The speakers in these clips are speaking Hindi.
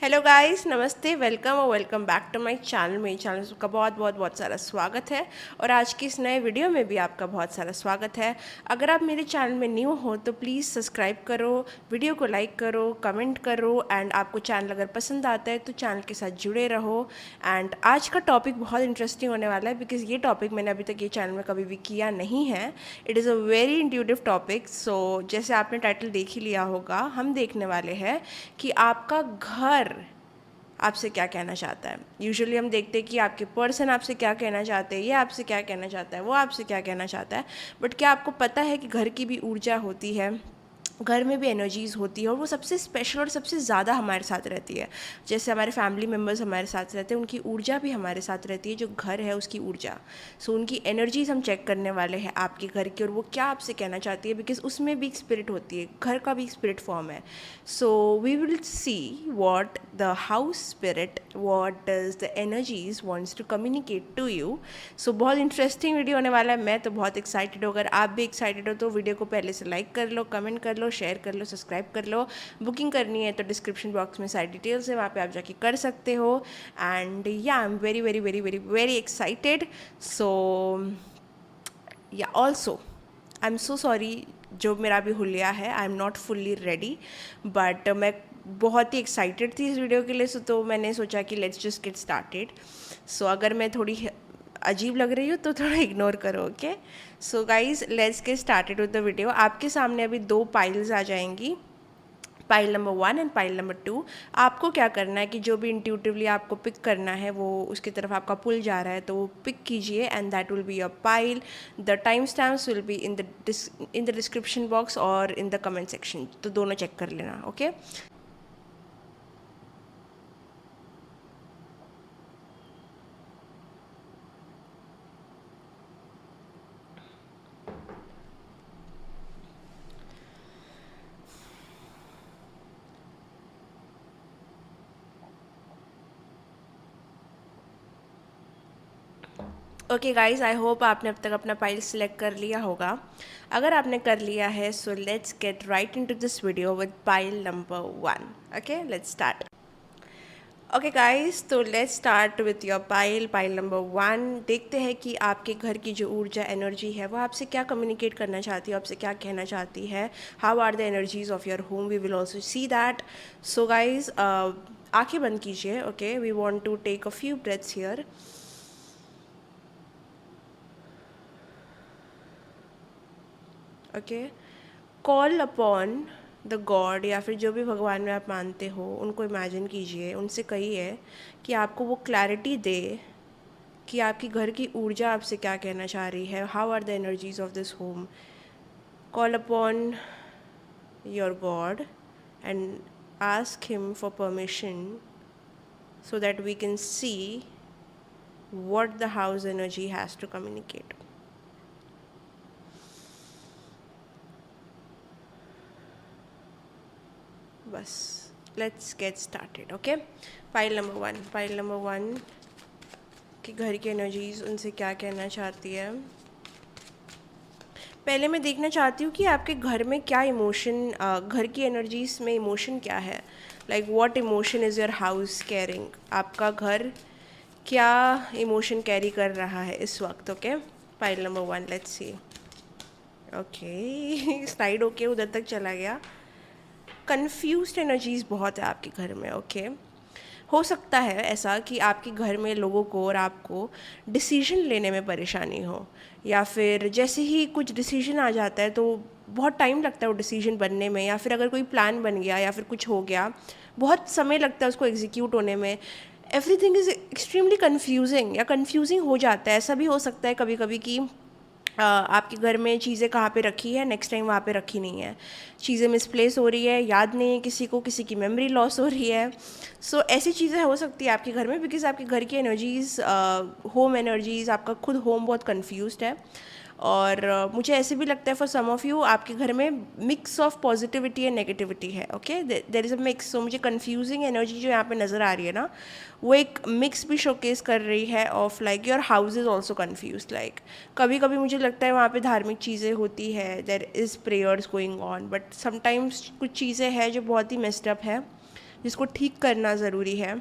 हेलो गाइस, नमस्ते, वेलकम और welcome back to my channel. मेरे चैनल का बहुत बहुत बहुत सारा स्वागत है और आज की इस नए वीडियो में भी आपका बहुत सारा स्वागत है। अगर आप मेरे चैनल में न्यू हो तो प्लीज़ सब्सक्राइब करो, वीडियो को लाइक करो, कमेंट करो एंड आपको चैनल अगर पसंद आता है तो चैनल के साथ जुड़े रहो। एंड आज का टॉपिक बहुत इंटरेस्टिंग होने वाला है बिकॉज ये टॉपिक मैंने अभी तक ये चैनल में कभी भी किया नहीं है। It is a very intuitive topic. So जैसे आपने टाइटल देख ही लिया होगा, हम देखने वाले हैं कि आपका घर आपसे क्या कहना चाहता है। यूजुअली हम देखते हैं कि आपके पर्सन आपसे क्या कहना चाहते हैं, ये आपसे क्या कहना चाहता है, वो आपसे क्या कहना चाहता है। बट क्या आपको पता है कि घर की भी ऊर्जा होती है, घर में भी एनर्जीज़ होती है और वो सबसे स्पेशल और सबसे ज़्यादा हमारे साथ रहती है। जैसे हमारे फैमिली मेम्बर्स हमारे साथ रहते हैं, उनकी ऊर्जा भी हमारे साथ रहती है, जो घर है उसकी ऊर्जा। सो उनकी एनर्जीज़ हम चेक करने वाले हैं आपके घर की, और वो क्या आपसे कहना चाहती है बिकॉज उसमें भी एक स्पिरिट होती है, घर का भी एक स्पिरिट फॉर्म है। So we will see what the house spirit, what does the energies wants to communicate to you. So बहुत इंटरेस्टिंग वीडियो होने वाला है। मैं तो बहुत एक्साइटेड हूँ। अगर आप भी एक्साइटेड हो तो वीडियो को पहले से लाइक कर लो, कमेंट कर लो, शेयर कर लो, सब्सक्राइब कर लो। बुकिंग करनी है तो डिस्क्रिप्शन बॉक्स में सारी डिटेल्स है, वहाँ पे आप जाके कर सकते हो। And yeah I am very very very very very excited. So yeah also I am so sorry, जो मेरा भी हुलिया है, I am not fully ready, but मैं बहुत ही एक्साइटेड थी इस वीडियो के लिए। तो मैंने सोचा कि लेट्स जस्ट गेट स्टार्टेड। सो अगर मैं थोड़ी अजीब लग रही हूँ तो थोड़ा इग्नोर करो, okay. So guys, let's get started with the video. आपके सामने अभी दो पाइल्स आ जाएंगी, pile number 1 and pile number 2। आपको क्या करना है कि जो भी इंट्यूटिवली आपको पिक करना है वो उसकी तरफ आपका पुल जा रहा है तो वो पिक कीजिए and that will be your pile. The time stamps will be in the description box और इन द कमेंट सेक्शन, तो दोनों चेक कर लेना, okay. Okay guys, I hope आपने अब तक अपना पाइल सिलेक्ट कर लिया होगा। अगर आपने कर लिया है so let's get right into this video with pile number 1। Okay, let's start. Okay guys, तो let's start with your pile, pile number 1। देखते हैं कि आपके घर की जो ऊर्जा एनर्जी है वो आपसे क्या कम्युनिकेट करना चाहती है, आपसे क्या कहना चाहती है। How are the energies of your home, we will also see that. So guys, आंखें बंद कीजिए, okay. We want to take a few breaths here. Okay, call upon the god, या फिर जो भी भगवान में आप मानते हो उनको इमेजिन कीजिए, उनसे कहिए कि आपको वो क्लैरिटी दे कि आपकी घर की ऊर्जा आपसे क्या कहना चाह रही है। How are the energies of this home. Call upon your god and ask him for permission so that we can see what the house energy has to communicate. बस, let's get started, okay. File number 1, file number 1 कि घर की एनर्जीज उनसे क्या कहना चाहती है। पहले मैं देखना चाहती हूँ कि आपके घर में क्या इमोशन, घर की एनर्जीज में इमोशन क्या है। Like what emotion is your house carrying. आपका घर क्या इमोशन कैरी कर रहा है इस वक्त, okay. File number 1, let's see. Okay, slide okay उधर तक चला गया। कन्फ्यूज्ड एनर्जीज बहुत है आपके घर में, ओके। हो सकता है ऐसा कि आपके घर में लोगों को और आपको डिसीजन लेने में परेशानी हो, या फिर जैसे ही कुछ डिसीजन आ जाता है तो बहुत टाइम लगता है वो डिसीजन बनने में, या फिर अगर कोई प्लान बन गया या फिर कुछ हो गया बहुत समय लगता है उसको एग्जीक्यूट होने में। एवरीथिंग इज़ एक्सट्रीमली कन्फ्यूजिंग, या कन्फ्यूजिंग हो जाता है। ऐसा भी हो सकता है कभी कभी कि आपके घर में चीज़ें कहाँ पे रखी है, नेक्स्ट टाइम वहाँ पे रखी नहीं है, चीज़ें मिसप्लेस हो रही है, याद नहीं है किसी को, किसी की मेमोरी लॉस हो रही है। सो ऐसी चीज़ें हो सकती है आपके घर में बिकॉज आपके घर की एनर्जीज़, होम एनर्जीज़, आपका खुद होम बहुत कन्फ्यूज्ड है। और मुझे ऐसे भी लगता है फॉर सम ऑफ यू आपके घर में mix of positivity and negativity है, okay. There is a mix. So मुझे कन्फ्यूजिंग एनर्जी जो यहाँ पे नज़र आ रही है ना, वो एक मिक्स भी शोकेस कर रही है of like your house is also confuse. Like कभी कभी मुझे लगता है वहाँ पे धार्मिक चीज़ें होती है, there is prayers going on, but sometimes कुछ चीज़ें हैं जो बहुत ही मेस्ड अप है। जिसको ठीक करना ज़रूरी है।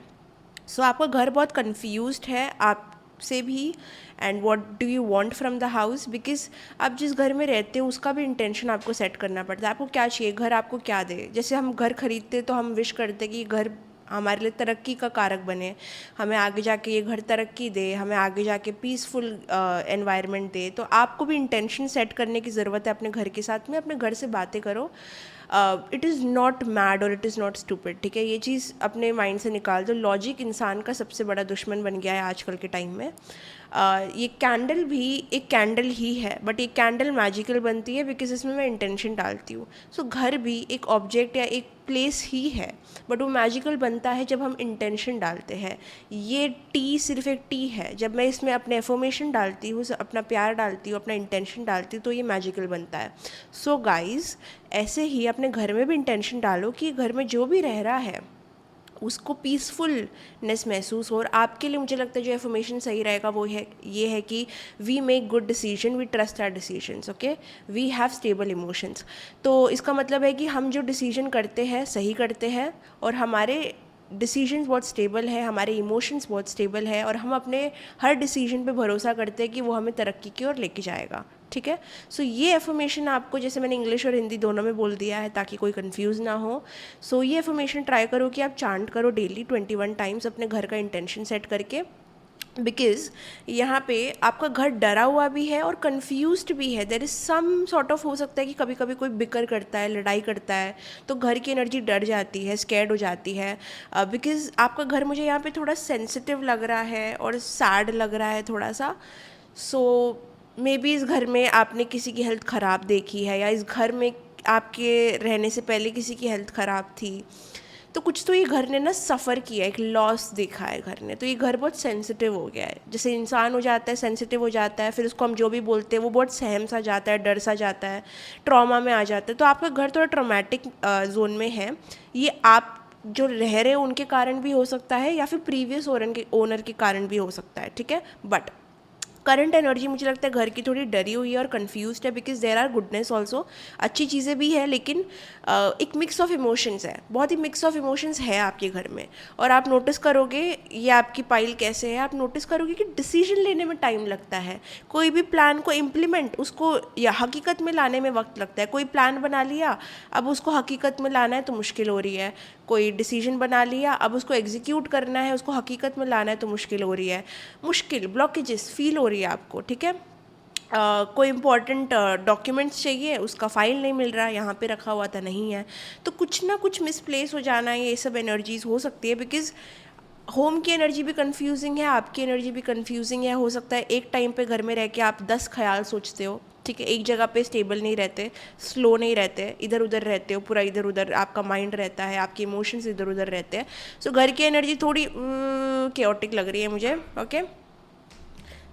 सो आपका घर बहुत कन्फ्यूज्ड है आपसे भी, and what do you want from the house, because आप जिस घर में रहते हो उसका भी इंटेंशन आपको सेट करना पड़ता है। आपको क्या चाहिए, घर आपको क्या दे। जैसे हम घर खरीदते तो हम विश करते कि घर हमारे लिए तरक्की का कारक बने, हमें आगे जाके ये घर तरक्की दे, हमें आगे जाके पीसफुल एनवायरनमेंट दे। तो आपको भी इंटेंशन सेट करने की ज़रूरत है अपने घर के साथ में। अपने घर से बातें करो। इट इज़ नॉट मैड और इट इज़ नॉट स्टूपिड, ठीक है। ये चीज़ अपने माइंड से निकाल दो। लॉजिक इंसान का सबसे बड़ा दुश्मन बन गया है आजकल के टाइम में। ये कैंडल भी एक कैंडल ही है, बट ये कैंडल मैजिकल बनती है बिकॉज इसमें मैं इंटेंशन डालती हूँ। सो घर भी एक ऑब्जेक्ट या एक प्लेस ही है, बट वो मैजिकल बनता है जब हम इंटेंशन डालते हैं। ये टी सिर्फ एक टी है। जब मैं इसमें अपने एफर्मेशन डालती हूँ, अपना प्यार डालती हूँ, अपना इंटेंशन डालती हूँ, तो ये मैजिकल बनता है। सो गाइज, ऐसे ही अपने घर में भी इंटेंशन डालो कि घर में जो भी रह रहा है उसको पीसफुलनेस महसूस हो। और आपके लिए मुझे लगता है जो एफर्मेशन सही रहेगा वो है ये है कि we make good decision, we trust our decisions, okay, we have stable emotions. तो इसका मतलब है कि हम जो डिसीजन करते हैं सही करते हैं, और हमारे डिसीजंस बहुत स्टेबल है, हमारे इमोशंस बहुत स्टेबल है, और हम अपने हर डिसीजन पे भरोसा करते हैं कि वो हमें तरक्की की ओर लेके जाएगा, ठीक है। सो ये एफर्मेशन आपको, जैसे मैंने इंग्लिश और हिंदी दोनों में बोल दिया है ताकि कोई कंफ्यूज ना हो। सो ये एफर्मेशन ट्राई करो कि आप चांट करो डेली 21 टाइम्स अपने घर का इंटेंशन सेट करके, बिकॉज यहाँ पे आपका घर डरा हुआ भी है और कन्फ्यूज्ड भी है। There is some sort of, हो सकता है कि कभी कभी कोई बिकर करता है, लड़ाई करता है, तो घर की एनर्जी डर जाती है, स्कैर्ड हो जाती है। बिकॉज आपका घर मुझे यहाँ पे थोड़ा सेंसिटिव लग रहा है और सैड लग रहा है थोड़ा सा। सो मे बी इस घर में आपने किसी की हेल्थ ख़राब देखी है, या इस घर में आपके रहने से पहले किसी की हेल्थ ख़राब थी, तो कुछ तो ये घर ने ना सफ़र किया, एक लॉस देखा है घर ने। तो ये घर बहुत सेंसिटिव हो गया है। जैसे इंसान हो जाता है, सेंसिटिव हो जाता है, फिर उसको हम जो भी बोलते हैं वो बहुत सहम सा जाता है, डर सा जाता है, ट्रॉमा में आ जाता है। तो आपका घर थोड़ा ट्रॉमेटिक जोन में है। ये आप जो रह रहे हो उनके कारण भी हो सकता है, या फिर प्रीवियस ओनर के कारण भी हो सकता है, ठीक है। बट करंट एनर्जी मुझे लगता है घर की थोड़ी डरी हुई है और कंफ्यूज्ड है, because there are goodness also, अच्छी चीज़ें भी है, लेकिन एक मिक्स ऑफ इमोशंस है, बहुत ही मिक्स ऑफ इमोशंस है आपके घर में। और आप नोटिस करोगे, ये आपकी पाइल कैसे है, आप नोटिस करोगे कि डिसीजन लेने में टाइम लगता है। कोई भी प्लान को इम्प्लीमेंट, उसको या हकीकत में लाने में वक्त लगता है। कोई प्लान बना लिया, अब उसको हकीकत में लाना है तो मुश्किल हो रही है। कोई डिसीजन बना लिया, अब उसको एग्जीक्यूट करना है, उसको हकीकत में लाना है तो मुश्किल हो रही है। मुश्किल, ब्लॉकेजेस फील हो रही है आपको, ठीक है। कोई इंपॉर्टेंट डॉक्यूमेंट्स चाहिए, उसका फाइल नहीं मिल रहा, यहाँ पे रखा हुआ था, नहीं है। तो कुछ ना कुछ मिसप्लेस हो जाना, ये सब एनर्जीज हो सकती है। बिकॉज होम की एनर्जी भी कंफ्यूजिंग है, आपकी एनर्जी भी कंफ्यूजिंग है। हो सकता है एक टाइम पे घर में रह के आप 10 ख्याल सोचते हो, ठीक है, एक जगह पे स्टेबल नहीं रहते, स्लो नहीं रहते, इधर उधर रहते हो, पूरा इधर उधर आपका माइंड रहता है, आपके इमोशंस इधर उधर रहते हैं। सो घर की एनर्जी थोड़ी केओटिक लग रही है मुझे, ओके।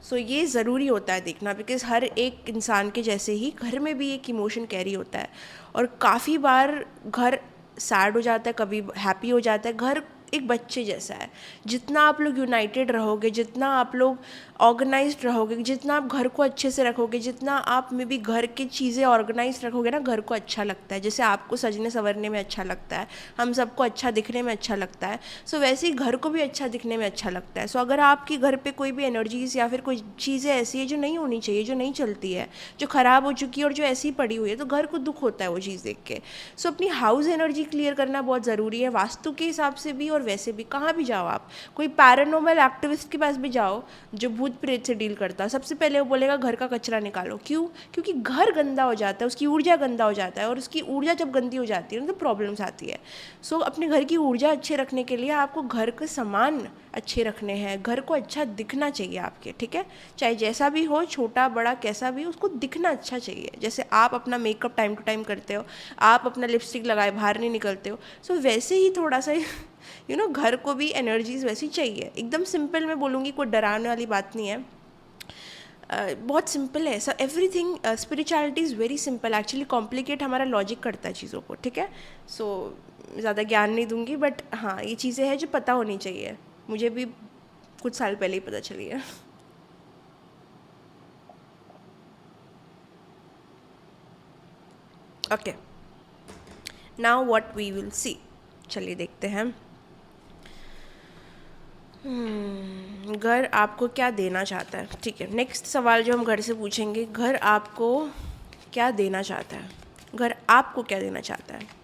सो ये ज़रूरी होता है देखना, बिकॉज़ हर एक इंसान के जैसे ही घर में भी एक इमोशन कैरी होता है। और काफ़ी बार घर सैड हो जाता है, कभी हैप्पी हो जाता है। घर एक बच्चे जैसा है। जितना आप लोग यूनाइटेड रहोगे, जितना आप लोग ऑर्गेनाइज्ड रहोगे, जितना आप घर को अच्छे से रखोगे, जितना आप में भी घर की चीज़ें ऑर्गेनाइज रखोगे ना, घर को अच्छा लगता है। जैसे आपको सजने संवरने में अच्छा लगता है, हम सबको अच्छा दिखने में अच्छा लगता है, सो वैसे ही घर को भी अच्छा दिखने में अच्छा लगता है। सो अगर आपके घर पे कोई भी एनर्जीज़ या फिर कोई चीज़ें ऐसी है जो नहीं होनी चाहिए, जो नहीं चलती है, जो ख़राब हो चुकी है और जो ऐसी पड़ी हुई है, तो घर को दुख होता है वो चीज़ देख के। सो अपनी हाउस एनर्जी क्लियर करना बहुत ज़रूरी है, वास्तु के हिसाब से भी और वैसे भी। कहाँ भी जाओ आप, कोई पैरानॉर्मल एक्टिविस्ट के पास भी जाओ जो भूत प्रेत से डील करता है, सबसे पहले वो बोलेगा घर का कचरा निकालो। क्यों? क्योंकि घर गंदा हो जाता है, उसकी ऊर्जा गंदा हो जाता है, और उसकी ऊर्जा जब गंदी हो जाती है ना तो प्रॉब्लम्स आती है। सो अपने घर की ऊर्जा अच्छे रखने के लिए आपको घर के सामान अच्छे रखने हैं, घर को अच्छा दिखना चाहिए आपके, ठीक है। चाहे जैसा भी हो, छोटा बड़ा कैसा भी, उसको दिखना अच्छा चाहिए। जैसे आप अपना मेकअप टाइम टू टाइम करते हो, आप अपना लिपस्टिक लगाए बाहर नहीं निकलते हो, सो वैसे ही थोड़ा सा घर को भी एनर्जीज वैसी चाहिए। एकदम सिंपल मैं बोलूँगी, कोई डराने वाली बात नहीं है। बहुत सिंपल है। So everything, spirituality is very simple. Actually complicate हमारा लॉजिक करता है चीज़ों को, ठीक है। सो ज़्यादा ज्ञान नहीं दूंगी, बट हाँ, ये चीज़ें हैं जो पता होनी चाहिए। मुझे भी कुछ साल पहले ही पता चली है। Okay, now what we will see, चलिए देखते हैं। घर आपको क्या देना चाहता है? ठीक है, नेक्स्ट सवाल जो हम घर से पूछेंगे, घर आपको क्या देना चाहता है? घर आपको क्या देना चाहता है?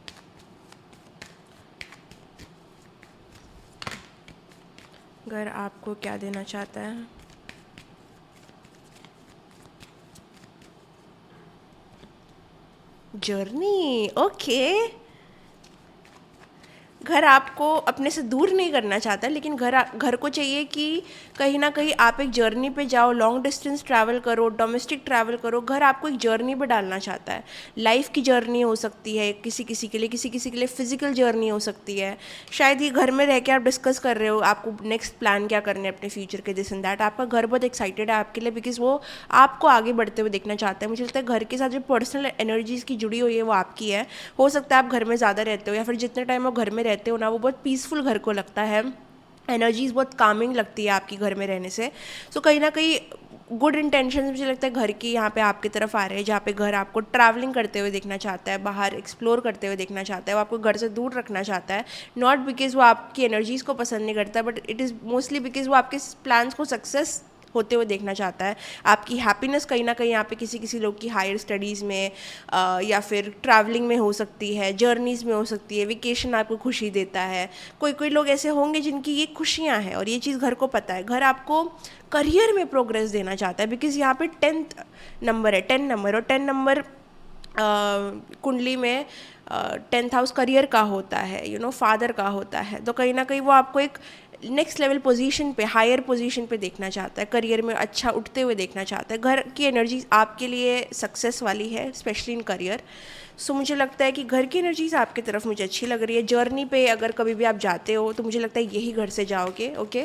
घर आपको क्या देना चाहता है? Journey, okay. घर आपको अपने से दूर नहीं करना चाहता, लेकिन घर को चाहिए कि कहीं ना कहीं आप एक जर्नी पे जाओ, लॉन्ग डिस्टेंस ट्रैवल करो, डोमेस्टिक ट्रैवल करो। घर आपको एक जर्नी पे डालना चाहता है। लाइफ की जर्नी हो सकती है किसी किसी के लिए, किसी किसी के लिए फिजिकल जर्नी हो सकती है। शायद ये घर में रह के आप डिस्कस कर रहे हो आपको नेक्स्ट प्लान क्या करने हैं अपने फ्यूचर के, दिस एंड दैट। आपका घर बहुत एक्साइटेड है आपके लिए, बिकॉज वो आपको आगे बढ़ते हुए देखना चाहता है। मुझे लगता है घर के साथ जो पर्सनल एनर्जीज़ की जुड़ी हुई है वो आपकी है। हो सकता है आप घर में ज़्यादा रहते हो, या फिर जितने टाइम आप घर में रहते हो ना, वो बहुत पीसफुल घर को लगता है। एनर्जीज़ बहुत कामिंग लगती है आपकी घर में रहने से। सो कहीं ना कहीं गुड इंटेंशन मुझे लगता है घर की यहाँ पे आपकी तरफ आ रहे हैं, जहाँ पे घर आपको ट्रैवलिंग करते हुए देखना चाहता है, बाहर एक्सप्लोर करते हुए देखना चाहता है। वो आपको घर से दूर रखना चाहता है, नॉट बिकॉज वो आपकी एनर्जीज़ को पसंद नहीं करता, but it is mostly because वो आपके प्लान्स को सक्सेस होते हुए देखना चाहता है। आपकी हैप्पीनेस कहीं ना कहीं यहाँ पे किसी किसी लोग की हायर स्टडीज़ में या फिर ट्रैवलिंग में हो सकती है, जर्नीज़ में हो सकती है, वेकेशन आपको खुशी देता है। कोई कोई लोग ऐसे होंगे जिनकी ये खुशियाँ हैं और ये चीज़ घर को पता है। घर आपको करियर में प्रोग्रेस देना चाहता है, बिकॉज यहाँ पे 10th नंबर है, 10 नंबर, और 10 नंबर कुंडली में 10th हाउस करियर का होता है, फादर का होता है। तो कहीं ना कहीं वो आपको एक नेक्स्ट लेवल पोजीशन पे, हायर पोजीशन पे देखना चाहता है, करियर में अच्छा उठते हुए देखना चाहता है। घर की एनर्जीज आपके लिए सक्सेस वाली है, स्पेशली इन करियर। सो मुझे लगता है कि घर की एनर्जीज आपकी तरफ मुझे अच्छी लग रही है। जर्नी पे अगर कभी भी आप जाते हो तो मुझे लगता है यही घर से जाओगे, ओके।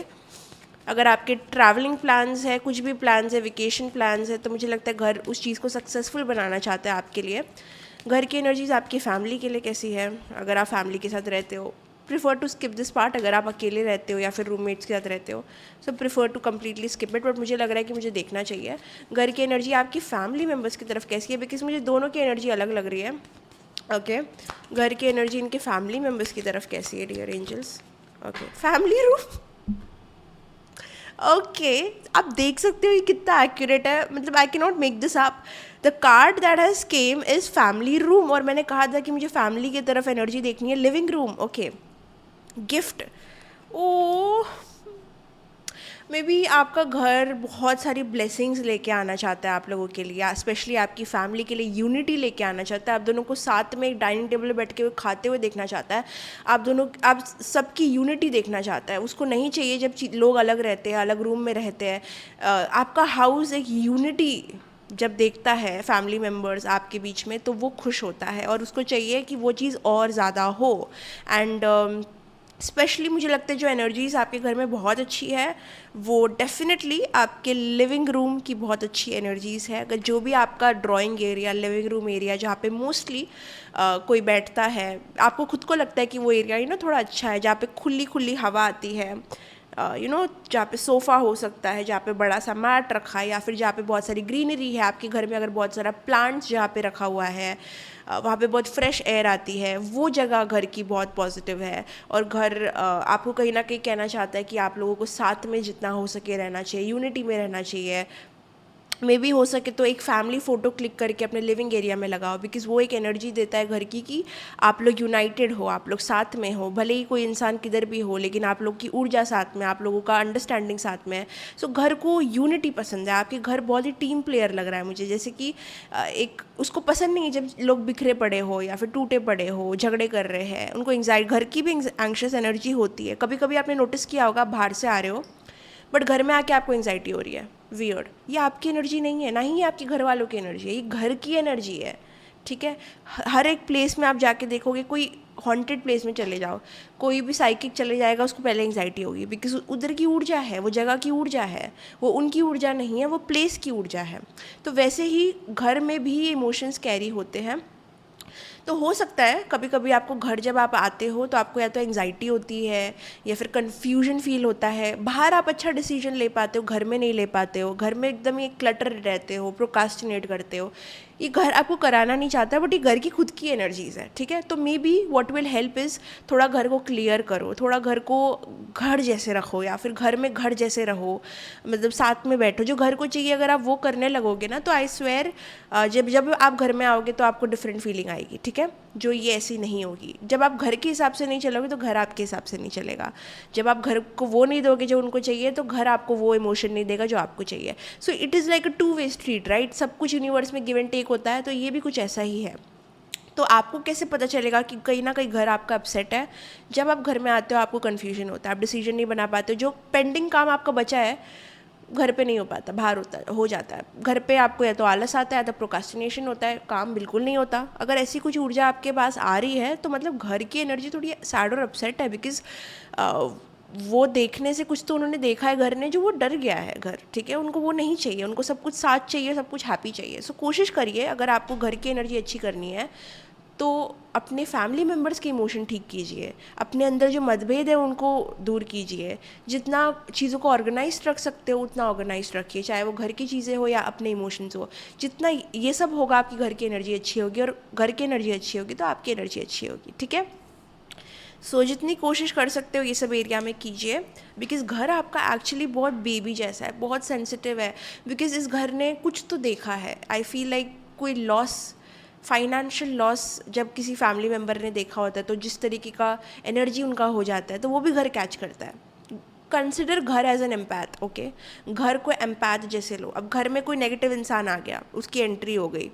अगर आपके ट्रैवलिंग प्लान्स है, कुछ भी प्लान्स है, वेकेशन प्लान्स है, तो मुझे लगता है घर उस चीज़ को सक्सेसफुल बनाना चाहता है आपके लिए। घर की एनर्जीज आपकी फैमिली के लिए कैसी है? अगर आप फैमिली के साथ रहते हो, prefer to skip this part. अगर आप अकेले रहते हो या फिर रूममेट्स के साथ रहते हो, so prefer to completely skip it, but मुझे लग रहा है कि मुझे देखना चाहिए घर की एनर्जी आपकी फैमिली मेम्बर्स की तरफ कैसी है, बिकॉज मुझे दोनों की एनर्जी अलग लग रही है, ओके। घर की एनर्जी इनके फैमिली मेम्बर्स की तरफ कैसी है dear angels? Okay, family room, okay. आप देख सकते हो ये कितना एक्यूरेट है, मतलब I can not make this up. The card that has came is family room, और मैंने कहा था कि मुझे फैमिली की तरफ एनर्जी देखनी है, living room, okay. Gift, oh maybe आपका घर बहुत सारी ब्लेसिंग्स लेके आना चाहता है आप लोगों के लिए, स्पेशली आपकी फैमिली के लिए यूनिटी लेके आना चाहता है। आप दोनों को साथ में एक डाइनिंग टेबल पर बैठ के खाते हुए देखना चाहता है। आप सबकी यूनिटी देखना चाहता है। उसको नहीं चाहिए जब लोग अलग रहते हैं, अलग रूम में रहते हैं। आपका हाउस एक यूनिटी जब देखता है फैमिली मेम्बर्स आपके बीच में, तो वो खुश होता है और उसको चाहिए कि वो चीज़ और ज़्यादा हो। एंड स्पेशली मुझे लगता है जो एनर्जीज़ आपके घर में बहुत अच्छी है, वो डेफिनेटली आपके लिविंग रूम की बहुत अच्छी एनर्जीज़ है। अगर जो भी आपका drawing area, living room area जहाँ पे मोस्टली कोई बैठता है, आपको खुद को लगता है कि वो एरिया थोड़ा अच्छा है, जहाँ पे खुली खुली हवा आती है, जहाँ पे सोफ़ा हो सकता है, जहाँ पे बड़ा सा मैट रखा है, या फिर जहाँ पे बहुत सारी ग्रीनरी है आपके घर में, अगर बहुत सारा प्लांट्स जहाँ पे रखा हुआ है, वहाँ पे बहुत फ्रेश एयर आती है, वो जगह घर की बहुत पॉजिटिव है। और घर आपको कहीं ना कहीं कहना चाहता है कि आप लोगों को साथ में जितना हो सके रहना चाहिए, यूनिटी में रहना चाहिए। मे बी हो सके तो एक फैमिली फ़ोटो क्लिक करके अपने लिविंग एरिया में लगाओ, बिकॉज़ वो एक एनर्जी देता है घर की कि आप लोग यूनाइटेड हो, आप लोग साथ में हो। भले ही कोई इंसान किधर भी हो, लेकिन आप लोग की ऊर्जा साथ में, आप लोगों का अंडरस्टैंडिंग साथ में है। सो घर को यूनिटी पसंद है। आपके घर बहुत ही टीम प्लेयर लग रहा है मुझे, जैसे कि एक उसको पसंद नहीं है जब लोग बिखरे पड़े हो या फिर टूटे पड़े हो, झगड़े कर रहे हैं। उनको एंग्जाइटी, घर की भी एंग्शियस एनर्जी होती है। कभी कभी आपने नोटिस किया होगा, आप बाहर से आ रहे हो बट घर में आके आपको एंग्जाइटी हो रही है, वियर्ड। ये आपकी एनर्जी नहीं है, ना ही ये आपके घर वालों की एनर्जी है, ये घर की एनर्जी है, ठीक है। हर एक प्लेस में आप जाके देखोगे, कोई हॉन्टेड प्लेस में चले जाओ, कोई भी साइकिक चले जाएगा, उसको पहले एंग्जाइटी होगी, बिकॉज उधर की ऊर्जा है, वो जगह की ऊर्जा है, वो उनकी ऊर्जा नहीं है, वो प्लेस की ऊर्जा है। तो वैसे ही घर में भी ये इमोशंस कैरी होते हैं। तो हो सकता है कभी कभी आपको घर जब आप आते हो तो आपको या तो एंग्जाइटी होती है या फिर कन्फ्यूजन फील होता है। बाहर आप अच्छा डिसीजन ले पाते हो, घर में नहीं ले पाते हो। घर में एकदम ये क्लटर रहते हो, प्रोकास्टिनेट करते हो। ये घर आपको कराना नहीं चाहता, बट ये घर की खुद की एनर्जीज़ है, ठीक है। तो may be what will help is थोड़ा घर को क्लियर करो, थोड़ा घर को घर जैसे रखो, या फिर घर में घर जैसे रहो, मतलब साथ में बैठो। जो घर को चाहिए अगर आप वो करने लगोगे ना, तो आई स्वेयर जब जब आप घर में आओगे तो आपको डिफरेंट फीलिंग आएगी, ठीक है। जो ये ऐसी नहीं होगी। जब आप घर के हिसाब से नहीं चलोगे तो घर आपके हिसाब से नहीं चलेगा। जब आप घर को वो नहीं दोगे जो उनको चाहिए, तो घर आपको वो इमोशन नहीं देगा जो आपको चाहिए। So it is like a two way street, right. सब कुछ यूनिवर्स में गिव एंड टेक होता है, तो ये भी कुछ ऐसा ही है। तो आपको कैसे पता चलेगा कि कहीं ना कहीं घर आपका अपसेट है? जब आप घर में आते हो आपको कन्फ्यूजन होता है, आप डिसीजन नहीं बना पाते हो। जो पेंडिंग काम आपका बचा है घर पे नहीं हो पाता, बाहर हो जाता है। घर पे आपको या तो आलस आता है या तो प्रोक्रास्टिनेशन होता है, काम बिल्कुल नहीं होता। अगर ऐसी कुछ ऊर्जा आपके पास आ रही है तो मतलब घर की एनर्जी थोड़ी सैड और अपसेट है, बिकॉज वो देखने से कुछ तो उन्होंने देखा है घर ने जो वो डर गया है घर, ठीक है। उनको वो नहीं चाहिए, उनको सब कुछ साथ चाहिए, सब कुछ हैप्पी चाहिए। सो कोशिश करिए, अगर आपको घर की एनर्जी अच्छी करनी है तो अपने फैमिली मेम्बर्स के इमोशन ठीक कीजिए, अपने अंदर जो मतभेद है उनको दूर कीजिए। जितना चीज़ों को ऑर्गेनाइज रख सकते हो उतना ऑर्गेनाइज रखिए, चाहे वो घर की चीज़ें हो या अपने इमोशंस हो। जितना ये सब होगा आपकी घर की एनर्जी अच्छी होगी, और घर की एनर्जी अच्छी होगी तो आपकी एनर्जी अच्छी होगी, ठीक है। सो जितनी कोशिश कर सकते हो ये सब एरिया में कीजिए, बिकॉज़ घर आपका एक्चुअली बहुत बेबी जैसा है, बहुत सेंसिटिव है। बिकॉज़ इस घर ने कुछ तो देखा है। आई फील लाइक कोई लॉस, फाइनेंशियल लॉस जब किसी फैमिली मेम्बर ने देखा होता है, तो जिस तरीके का एनर्जी उनका हो जाता है तो वो भी घर कैच करता है। कंसिडर घर एज एन एम्पैथ, ओके। घर को एम्पैथ जैसे लो। अब घर में कोई नेगेटिव इंसान आ गया, उसकी एंट्री हो गई,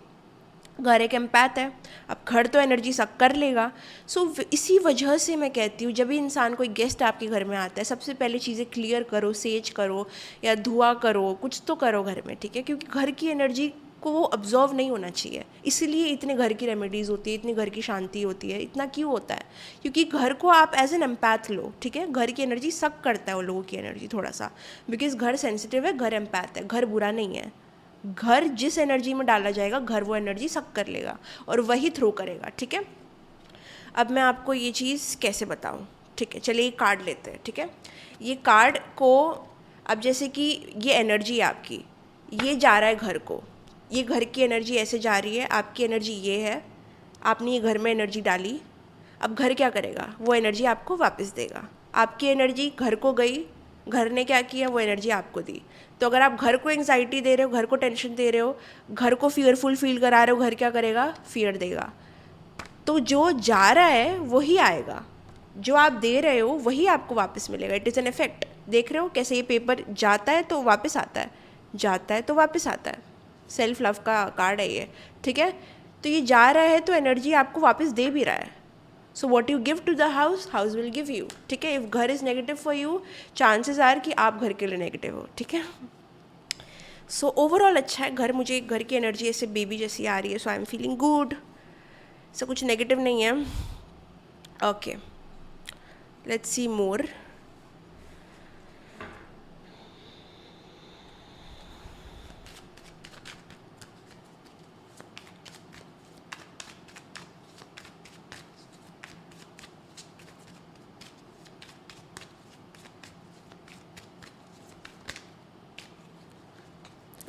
घर एक एम्पैथ है, अब घर तो एनर्जी सक कर लेगा। सो इसी वजह से मैं कहती हूँ जब भी इंसान कोई गेस्ट आपके घर में आता है, सबसे पहले चीज़ें क्लियर करो, सेज करो या धुआं करो, कुछ तो करो घर में, ठीक है। क्योंकि घर की एनर्जी को वो ऑब्जॉर्व नहीं होना चाहिए, इसीलिए इतने घर की रेमेडीज़ होती है, इतनी घर की शांति होती है। इतना क्यों होता है? क्योंकि घर को आप एज एन एम्पैथ लो, ठीक है। घर की एनर्जी सक करता है वो लोगों की एनर्जी थोड़ा सा, बिकॉज घर सेंसिटिव है, घर एम्पैथ है। घर बुरा नहीं है, घर जिस एनर्जी में डाला जाएगा घर वो एनर्जी सक कर लेगा और वही थ्रो करेगा, ठीक है। अब मैं आपको ये चीज़ कैसे बताऊँ, ठीक है। चलिए कार्ड लेते हैं, ठीक है। ये कार्ड को, अब जैसे कि ये एनर्जी आपकी, ये जा रहा है घर को, ये घर की एनर्जी ऐसे जा रही है, आपकी एनर्जी ये है, आपने ये घर में एनर्जी डाली। अब घर क्या करेगा? वो एनर्जी आपको वापस देगा। आपकी एनर्जी घर को गई, घर ने क्या किया? वो एनर्जी आपको दी। तो अगर आप घर को एंग्जाइटी दे रहे हो, घर को टेंशन दे रहे हो, घर को फियरफुल फील करा रहे हो, घर क्या करेगा? फियर देगा। तो जो जा रहा है वही आएगा, जो आप दे रहे हो वही आपको वापस मिलेगा। It is an effect. देख रहे हो कैसे ये पेपर जाता है तो वापस आता है, जाता है तो वापस आता है। सेल्फ लव का कार्ड है ये, ठीक है। तो ये जा रहा है तो एनर्जी आपको वापस दे भी रहा है। So what you give to the house, house will give you, ठीक है। इफ़ घर is negative for you, chances are कि आप घर के लिए नेगेटिव हो, ठीक है। सो ओवरऑल अच्छा है घर, मुझे घर की एनर्जी ऐसे बेबी जैसी आ रही है। सो आई एम फीलिंग गुड, सो कुछ नेगेटिव नहीं है। ओके, लेट्स सी मोर।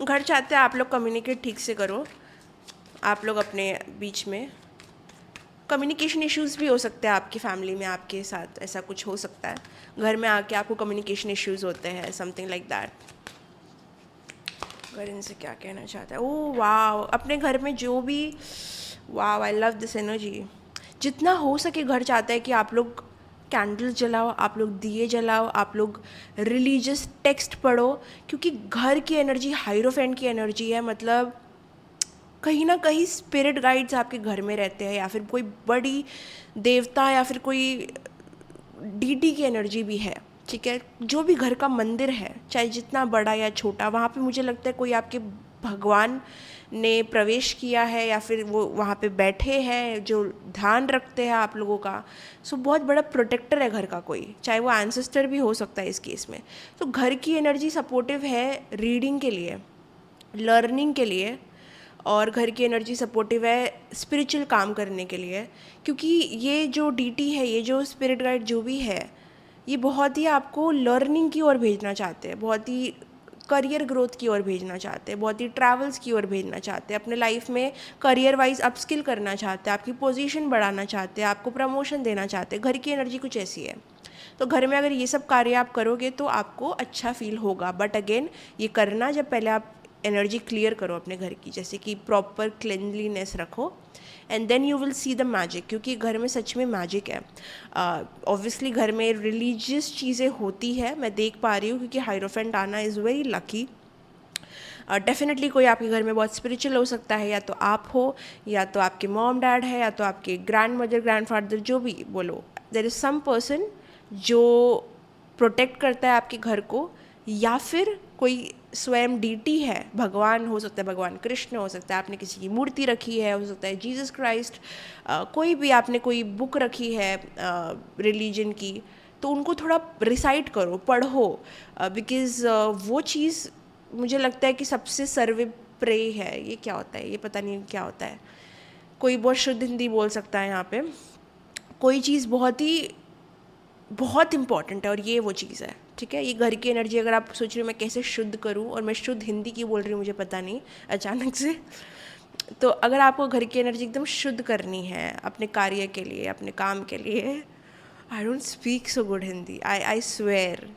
घर चाहते हैं आप लोग कम्युनिकेट ठीक से करो, आप लोग अपने बीच में। कम्युनिकेशन इश्यूज़ भी हो सकते हैं आपकी फैमिली में, आपके साथ ऐसा कुछ हो सकता है। घर में आके आपको कम्युनिकेशन इश्यूज़ होते हैं, समथिंग लाइक दैट। घर इनसे क्या कहना चाहता है? ओह वाह, अपने घर में जो भी, वाह आई लव दिस एनर्जी। जितना हो सके घर चाहता है कि आप लोग कैंडल जलाओ, आप लोग दिए जलाओ, आप लोग रिलीजियस टेक्स्ट पढ़ो, क्योंकि घर की एनर्जी हायरोफेंट की एनर्जी है। मतलब कहीं ना कहीं स्पिरिट गाइड्स आपके घर में रहते हैं, या फिर कोई बड़ी देवता या फिर कोई डीटी की एनर्जी भी है, ठीक है। जो भी घर का मंदिर है, चाहे जितना बड़ा या छोटा, वहाँ पे मुझे लगता है कोई आपके भगवान ने प्रवेश किया है, या फिर वो वहाँ पे बैठे हैं जो ध्यान रखते हैं आप लोगों का। सो बहुत बड़ा प्रोटेक्टर है घर का कोई, चाहे वो एंसेस्टर भी हो सकता है इस केस में। तो घर की एनर्जी सपोर्टिव है रीडिंग के लिए, लर्निंग के लिए, और घर की एनर्जी सपोर्टिव है स्पिरिचुअल काम करने के लिए। क्योंकि ये जो डीटी है, ये जो स्पिरिट गाइड जो भी है, ये बहुत ही आपको लर्निंग की ओर भेजना चाहते हैं, बहुत ही करियर ग्रोथ की ओर भेजना चाहते हैं, बहुत ही ट्रैवल्स की ओर भेजना चाहते हैं, अपने लाइफ में करियर वाइज अपस्किल करना चाहते हैं, आपकी पोजीशन बढ़ाना चाहते हैं, आपको प्रमोशन देना चाहते हैं। घर की एनर्जी कुछ ऐसी है। तो घर में अगर ये सब कार्य आप करोगे तो आपको अच्छा फील होगा। बट अगेन ये करना जब पहले आप एनर्जी क्लियर करो अपने घर की, जैसे कि प्रॉपर क्लिनलीनेस रखो, and then you will see the magic, क्योंकि घर में सच में मैजिक है। ऑब्वियसली घर में रिलीजियस चीज़ें होती है, मैं देख पा रही हूँ, क्योंकि हाइरोफेंट आना इज़ वेरी लकी। डेफिनेटली कोई आपके घर में बहुत स्पिरिचुअल हो सकता है, या तो आप हो, या तो आपके मॉम डैड है, या तो आपके ग्रैंड मदर ग्रैंड फादर, जो भी बोलो, देयर इज़ सम पर्सन जो प्रोटेक्ट करता है आपके घर को, या फिर कोई स्वयं डीटी है, भगवान हो सकता है, भगवान कृष्ण हो सकता है, आपने किसी की मूर्ति रखी है, हो सकता है जीसस क्राइस्ट, कोई भी आपने कोई बुक रखी है रिलीजन की, तो उनको थोड़ा रिसाइट करो, पढ़ो, बिकॉज़ वो चीज़ मुझे लगता है कि सबसे सर्वप्रिय है। ये क्या होता है, ये पता नहीं क्या होता है। कोई बहुत शुद्ध हिंदी बोल सकता है यहाँ पे। कोई चीज़ बहुत इंपॉर्टेंट है और ये वो चीज़ है, ठीक है। ये घर की एनर्जी, अगर आप सोच रहे हो मैं कैसे शुद्ध करूँ, और मैं शुद्ध हिंदी की बोल रही हूँ, मुझे पता नहीं अचानक से, तो अगर आपको घर की एनर्जी एकदम शुद्ध करनी है अपने कार्य के लिए, अपने काम के लिए, I don't speak so good Hindi, I swear.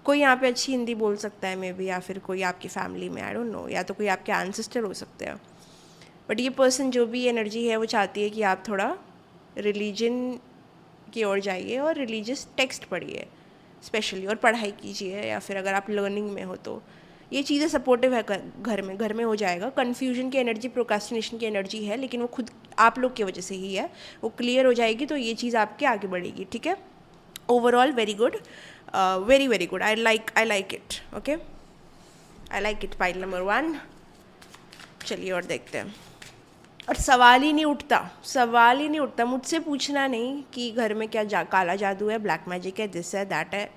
कोई यहाँ पे अच्छी हिंदी बोल सकता है मे बी, या फिर कोई आपकी फैमिली में, आई डोंट नो, या तो कोई आपके एंसेस्टर हो सकते हैं। बट ये पर्सन जो भी एनर्जी है वो चाहती है कि आप थोड़ा रिलीजन की ओर जाइए और रिलीजियस टेक्स्ट पढ़िए स्पेशली, और पढ़ाई कीजिए, या फिर अगर आप लर्निंग में हो तो ये चीज़ें सपोर्टिव है। घर में हो जाएगा। कन्फ्यूजन की एनर्जी, प्रोक्रास्टिनेशन की एनर्जी है, लेकिन वो खुद आप लोग की वजह से ही है, वो क्लियर हो जाएगी, तो ये चीज़ आपके आगे बढ़ेगी, ठीक है। Overall very good, very very good, I like it, okay, I like it. Pile number 1, चलिए और देखते हैं। और सवाल ही नहीं उठता मुझसे पूछना नहीं कि घर में क्या काला जादू है, ब्लैक मैजिक है, दिस है, दैट है।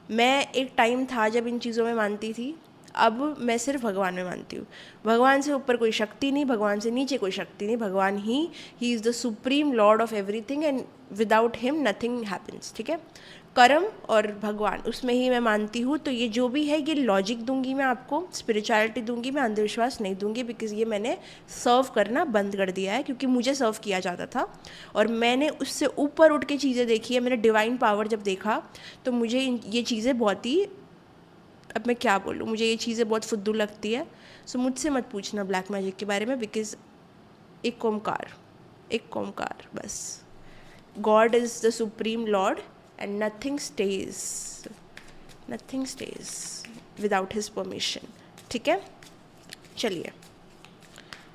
मैं एक टाइम था जब इन चीज़ों में मानती थी, अब मैं सिर्फ भगवान में मानती हूँ। भगवान से ऊपर कोई शक्ति नहीं, भगवान से नीचे कोई शक्ति नहीं, भगवान he is the supreme Lord of everything, and without him nothing happens, ठीक है। कर्म और भगवान, उसमें ही मैं मानती हूँ। तो ये जो भी है, ये लॉजिक दूंगी मैं आपको, स्पिरिचुअलिटी दूंगी मैं, अंधविश्वास नहीं दूंगी, बिकॉज ये मैंने सर्व करना बंद कर दिया है, क्योंकि मुझे सर्व किया जाता था और मैंने उससे ऊपर उठ के चीज़ें देखी है। मैंने डिवाइन पावर जब देखा तो मुझे ये चीज़ें बहुत ही, अब मैं क्या बोलूँ, मुझे ये चीज़ें बहुत फुद्दू लगती है। सो मुझसे मत पूछना ब्लैक मैजिक के बारे में, बिकॉज एक ओमकार बस, God is the supreme Lord, and nothing stays without his permission, ठीक है। चलिए,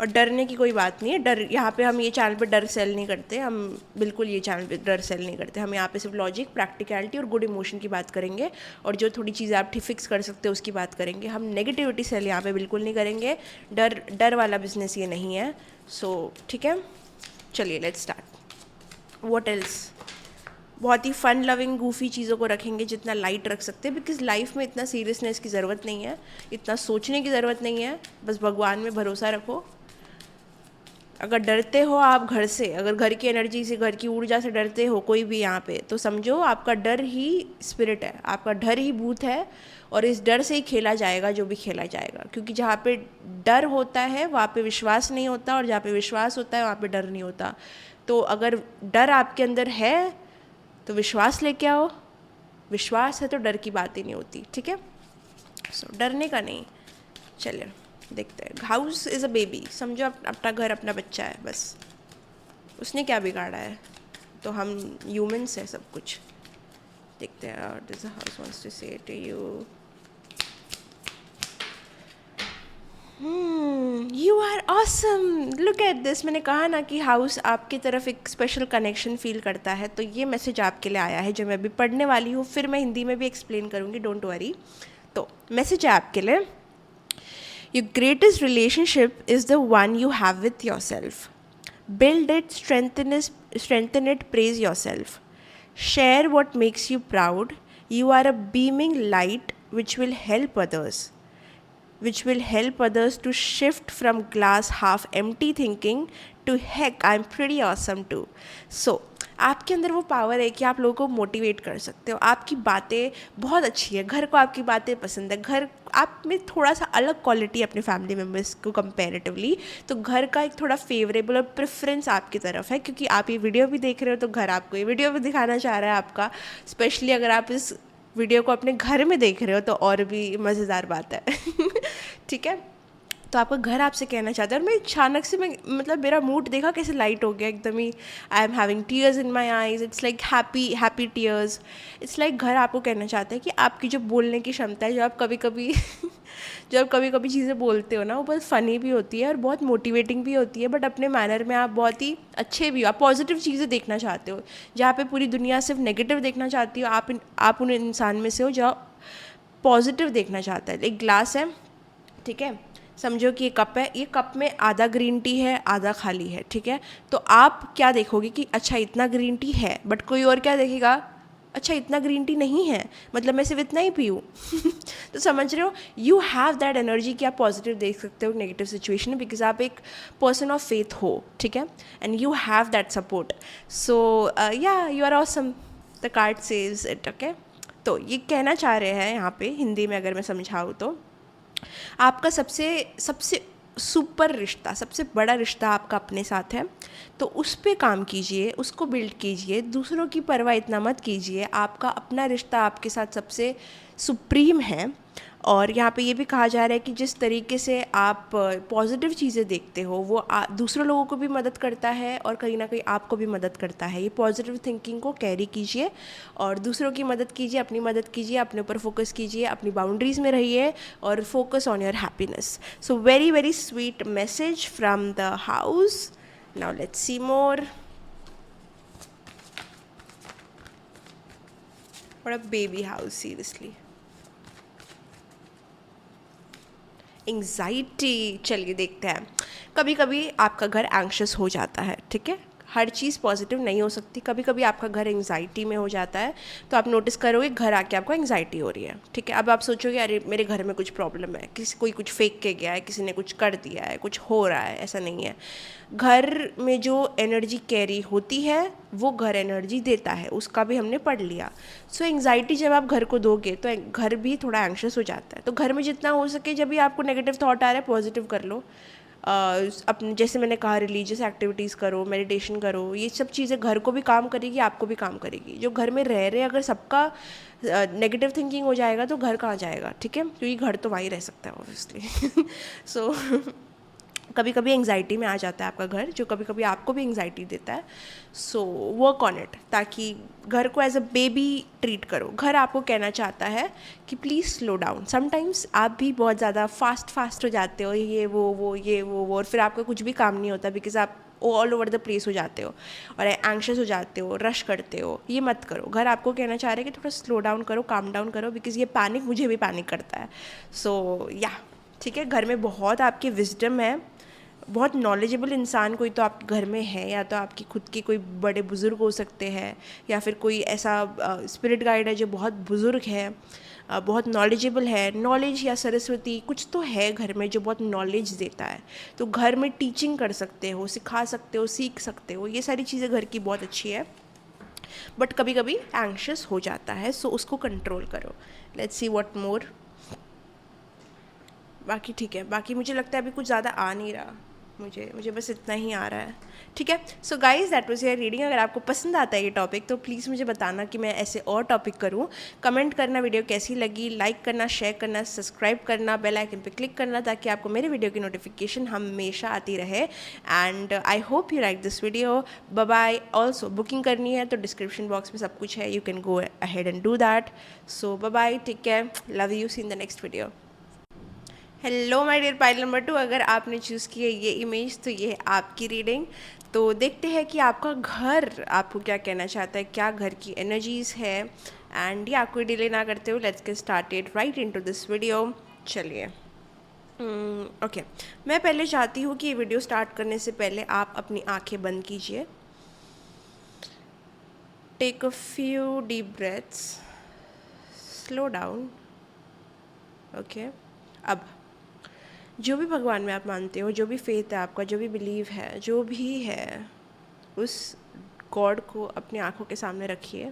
और डरने की कोई बात नहीं है। डर यहाँ पे, हम ये चैनल पे डर सेल नहीं करते, हम बिल्कुल ये चैनल पे डर सेल नहीं करते। हम यहाँ पे सिर्फ लॉजिक, प्रैक्टिकलिटी और गुड इमोशन की बात करेंगे, और जो थोड़ी चीज़ें आप फिक्स कर सकते हो उसकी बात करेंगे। हम नेगेटिविटी सेल यहाँ पे बिल्कुल नहीं करेंगे। डर वाला बिजनेस ये नहीं है। सो ठीक है, चलिए लेट्स स्टार्ट। व्हाट एल्स, बहुत ही फन लविंग गूफी चीज़ों को रखेंगे जितना लाइट रख सकते हैं, बिकॉज लाइफ में इतना सीरियसनेस की ज़रूरत नहीं है, इतना सोचने की ज़रूरत नहीं है। बस भगवान में भरोसा रखो। अगर डरते हो आप घर से, अगर घर की एनर्जी से, घर की ऊर्जा से डरते हो कोई भी यहाँ पे, तो समझो आपका डर ही स्पिरिट है, आपका डर ही भूत है, और इस डर से ही खेला जाएगा जो भी खेला जाएगा। क्योंकि जहाँ पे डर होता है वहाँ पे विश्वास नहीं होता, और जहाँ पे विश्वास होता है वहाँ पे डर नहीं होता। तो अगर डर आपके अंदर है तो विश्वास लेके आओ, विश्वास है तो डर की बात ही नहीं होती, ठीक है। सो डरने का नहीं। चलिए देखते हैं। हाउस इज़ अ बेबी, समझो अपना घर अपना बच्चा है, बस उसने क्या बिगाड़ा है, तो हम ह्यूमंस है सब कुछ। देखते हैं, this house wants to say to you, you are awesome, look at this. मैंने कहा ना कि हाउस आपकी तरफ एक स्पेशल कनेक्शन फील करता है, तो ये मैसेज आपके लिए आया है जो मैं अभी पढ़ने वाली हूँ। फिर मैं हिंदी में भी एक्सप्लेन करूँगी, डोंट वरी। तो मैसेज है आपके लिए, your greatest relationship is the one you have with yourself. Build it, strengthen it, praise yourself, share what makes you proud. You are a beaming light which will help others to shift from glass half empty thinking to heck I'm pretty awesome too. So आपके अंदर वो पावर है कि आप लोगों को मोटिवेट कर सकते हो। आपकी बातें बहुत अच्छी है, घर को आपकी बातें पसंद है, घर आप में थोड़ा सा अलग क्वालिटी है अपने फैमिली मेम्बर्स को कंपैरेटिवली, तो घर का एक थोड़ा फेवरेबल और प्रेफरेंस आपकी तरफ है, क्योंकि आप ये वीडियो भी देख रहे हो तो घर आपको ये वीडियो भी दिखाना चाह रहा है आपका। स्पेशली अगर आप इस वीडियो को अपने घर में देख रहे हो तो और भी मज़ेदार बात है। ठीक है, तो आपका घर आपसे कहना चाहता है। और मैं अचानक से, मैं मतलब मेरा मूड देखा कैसे लाइट हो गया एकदम ही। I am having tears in my eyes, it's like happy tears. It's like घर आपको कहना चाहता है कि आपकी जो बोलने की क्षमता है, जो आप कभी कभी जो आप कभी कभी चीज़ें बोलते हो ना, वो बहुत फ़नी भी होती है और बहुत मोटिवेटिंग भी होती है, बट अपने मैनर में आप बहुत ही अच्छे भी हो। आप पॉजिटिव चीज़ें देखना चाहते हो, जहाँ पे पूरी दुनिया सिर्फ नेगेटिव देखना चाहती हो, आप उन इंसान में से हो जो पॉजिटिव देखना चाहता है। एक ग्लास है, ठीक है, समझो कि ये कप है, ये कप में आधा ग्रीन टी है, आधा खाली है, ठीक है। तो आप क्या देखोगे कि अच्छा इतना ग्रीन टी है, बट कोई और क्या देखेगा, अच्छा इतना ग्रीन टी नहीं है, मतलब मैं सिर्फ इतना ही पीऊँ। तो समझ रहे हो, यू हैव दैट एनर्जी कि आप पॉजिटिव देख सकते हो नेगेटिव सिचुएशन में, बिकॉज आप एक पर्सन ऑफ फेथ हो, ठीक है, and you have that support. So yeah you are awesome, the card says it, okay. तो ये कहना चाह रहे हैं यहाँ पे हिंदी में अगर मैं समझाऊँ तो, आपका सबसे सबसे सुपर रिश्ता, सबसे बड़ा रिश्ता आपका अपने साथ है, तो उस पे काम कीजिए, उसको बिल्ड कीजिए, दूसरों की परवाह इतना मत कीजिए। आपका अपना रिश्ता आपके साथ सबसे सुप्रीम है। और यहाँ पे ये भी कहा जा रहा है कि जिस तरीके से आप पॉजिटिव चीज़ें देखते हो, वो दूसरों लोगों को भी मदद करता है और कहीं ना कहीं आपको भी मदद करता है। ये पॉजिटिव थिंकिंग को कैरी कीजिए और दूसरों की मदद कीजिए, अपनी मदद कीजिए, अपने ऊपर फोकस कीजिए, अपनी बाउंड्रीज़ में रहिए और focus on your happiness. So very very sweet message from the house. Now let's see more. What a baby house, seriously. Anxiety, चलिए देखते हैं। कभी कभी आपका घर एंग्शियस हो जाता है, ठीक है, हर चीज़ पॉजिटिव नहीं हो सकती, कभी कभी आपका घर एंग्जाइटी में हो जाता है, तो आप नोटिस करोगे घर आके आपको एंग्जाइटी हो रही है, ठीक है। अब आप सोचोगे अरे मेरे घर में कुछ प्रॉब्लम है, कोई कुछ फेंक के गया है, किसी ने कुछ कर दिया है, कुछ हो रहा है, ऐसा नहीं है। घर में जो एनर्जी कैरी होती है वो घर एनर्जी देता है, उसका भी हमने पढ़ लिया। सो एंग्जाइटी जब आप घर को दोगे तो घर भी थोड़ा एंग्शियस हो जाता है। तो घर में जितना हो सके, जब भी आपको नेगेटिव थॉट आ रहा है, पॉजिटिव कर लो। अपने जैसे मैंने कहा, रिलीजियस एक्टिविटीज़ करो, मेडिटेशन करो, ये सब चीज़ें घर को भी काम करेगी, आपको भी काम करेगी। जो घर में रह रहे, अगर सबका नेगेटिव थिंकिंग हो जाएगा तो घर कहाँ जाएगा, ठीक है, क्योंकि घर तो वहीं रह सकता है ऑब्वियसली। सो कभी कभी एंग्जाइटी में आ जाता है आपका घर, जो कभी कभी आपको भी एंग्जाइटी देता है। सो वर्क ऑन इट, ताकि घर को एज अ बेबी ट्रीट करो। घर आपको कहना चाहता है कि प्लीज़ स्लो डाउन। समटाइम्स आप भी बहुत ज़्यादा फास्ट हो जाते हो, ये वो, और फिर आपका कुछ भी काम नहीं होता, बिकॉज आप ऑल ओवर द प्लेस हो जाते हो और एंग्शियस हो जाते हो, रश करते हो। ये मत करो। घर आपको कहना चाह रहा है कि थोड़ा स्लो डाउन करो, काम डाउन करो, बिकॉज ये पैनिक, मुझे भी पैनिक करता है। सो या ठीक है, घर में बहुत आपकी विजडम है, बहुत नॉलेजेबल इंसान कोई तो आपके घर में है, या तो आपकी खुद के कोई बड़े बुज़ुर्ग हो सकते हैं, या फिर कोई ऐसा स्पिरिट गाइड है जो बहुत बुज़ुर्ग है, बहुत नॉलेजेबल है, नॉलेज या सरस्वती कुछ तो है घर में जो बहुत नॉलेज देता है। तो घर में टीचिंग कर सकते हो, सिखा सकते हो, सीख सकते हो, ये सारी चीज़ें घर की बहुत अच्छी है। बट कभी कभी एंग्शियस हो जाता है, सो उसको कंट्रोल करो। Let's see what more. बाकी ठीक है, बाकी मुझे लगता है अभी कुछ ज़्यादा आ नहीं रहा, मुझे बस इतना ही आ रहा है, ठीक है। So guys, that was your reading. अगर आपको पसंद आता है ये टॉपिक तो प्लीज़ मुझे बताना कि मैं ऐसे और टॉपिक करूँ। कमेंट करना वीडियो कैसी लगी, लाइक करना, शेयर करना, सब्सक्राइब करना, बेल आइकन पे क्लिक करना, ताकि आपको मेरे वीडियो की नोटिफिकेशन हमेशा आती रहे। And I hope you like this video. Bye bye. Also booking करनी है तो डिस्क्रिप्शन बॉक्स में सब कुछ है, you can go ahead and do that. So bye bye, take care, love you, see in the next video. Hello my dear pile number 2, अगर आपने चूज़ की है ये इमेज तो ये है आपकी रीडिंग। तो देखते हैं कि आपका घर आपको क्या कहना चाहता है, क्या घर की एनर्जीज़ है। एंड या कोई डिले ना करते हो, let's get started right into this video. चलिए ओके, मैं पहले चाहती हूँ कि ये वीडियो स्टार्ट करने से पहले आप अपनी आंखें बंद कीजिए। Take a few deep breaths, slow down, okay. अब जो भी भगवान में आप मानते हो, जो भी फेथ है आपका, जो भी बिलीव है, जो भी है, उस गॉड को अपनी आंखों के सामने रखिए,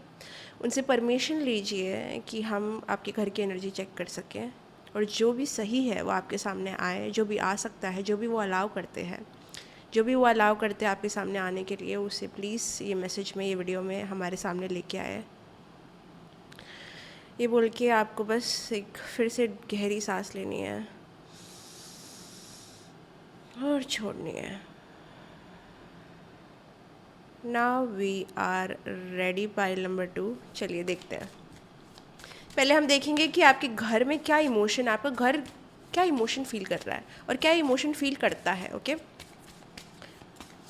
उनसे परमिशन लीजिए कि हम आपके घर की एनर्जी चेक कर सकें, और जो भी सही है वो आपके सामने आए, जो भी आ सकता है, जो भी वो अलाउ करते हैं, जो भी वो अलाउ करते हैं आपके सामने आने के लिए, उसे प्लीज़ ये मैसेज में, ये वीडियो में हमारे सामने लेके आए। ये बोल के आपको बस एक फिर से गहरी सांस लेनी है और छोड़नी है। Now we are ready, pile number 2। चलिए देखते हैं। पहले हम देखेंगे कि आपके घर में क्या इमोशन, आपका घर क्या इमोशन फील कर रहा है और क्या इमोशन फील करता है। Okay,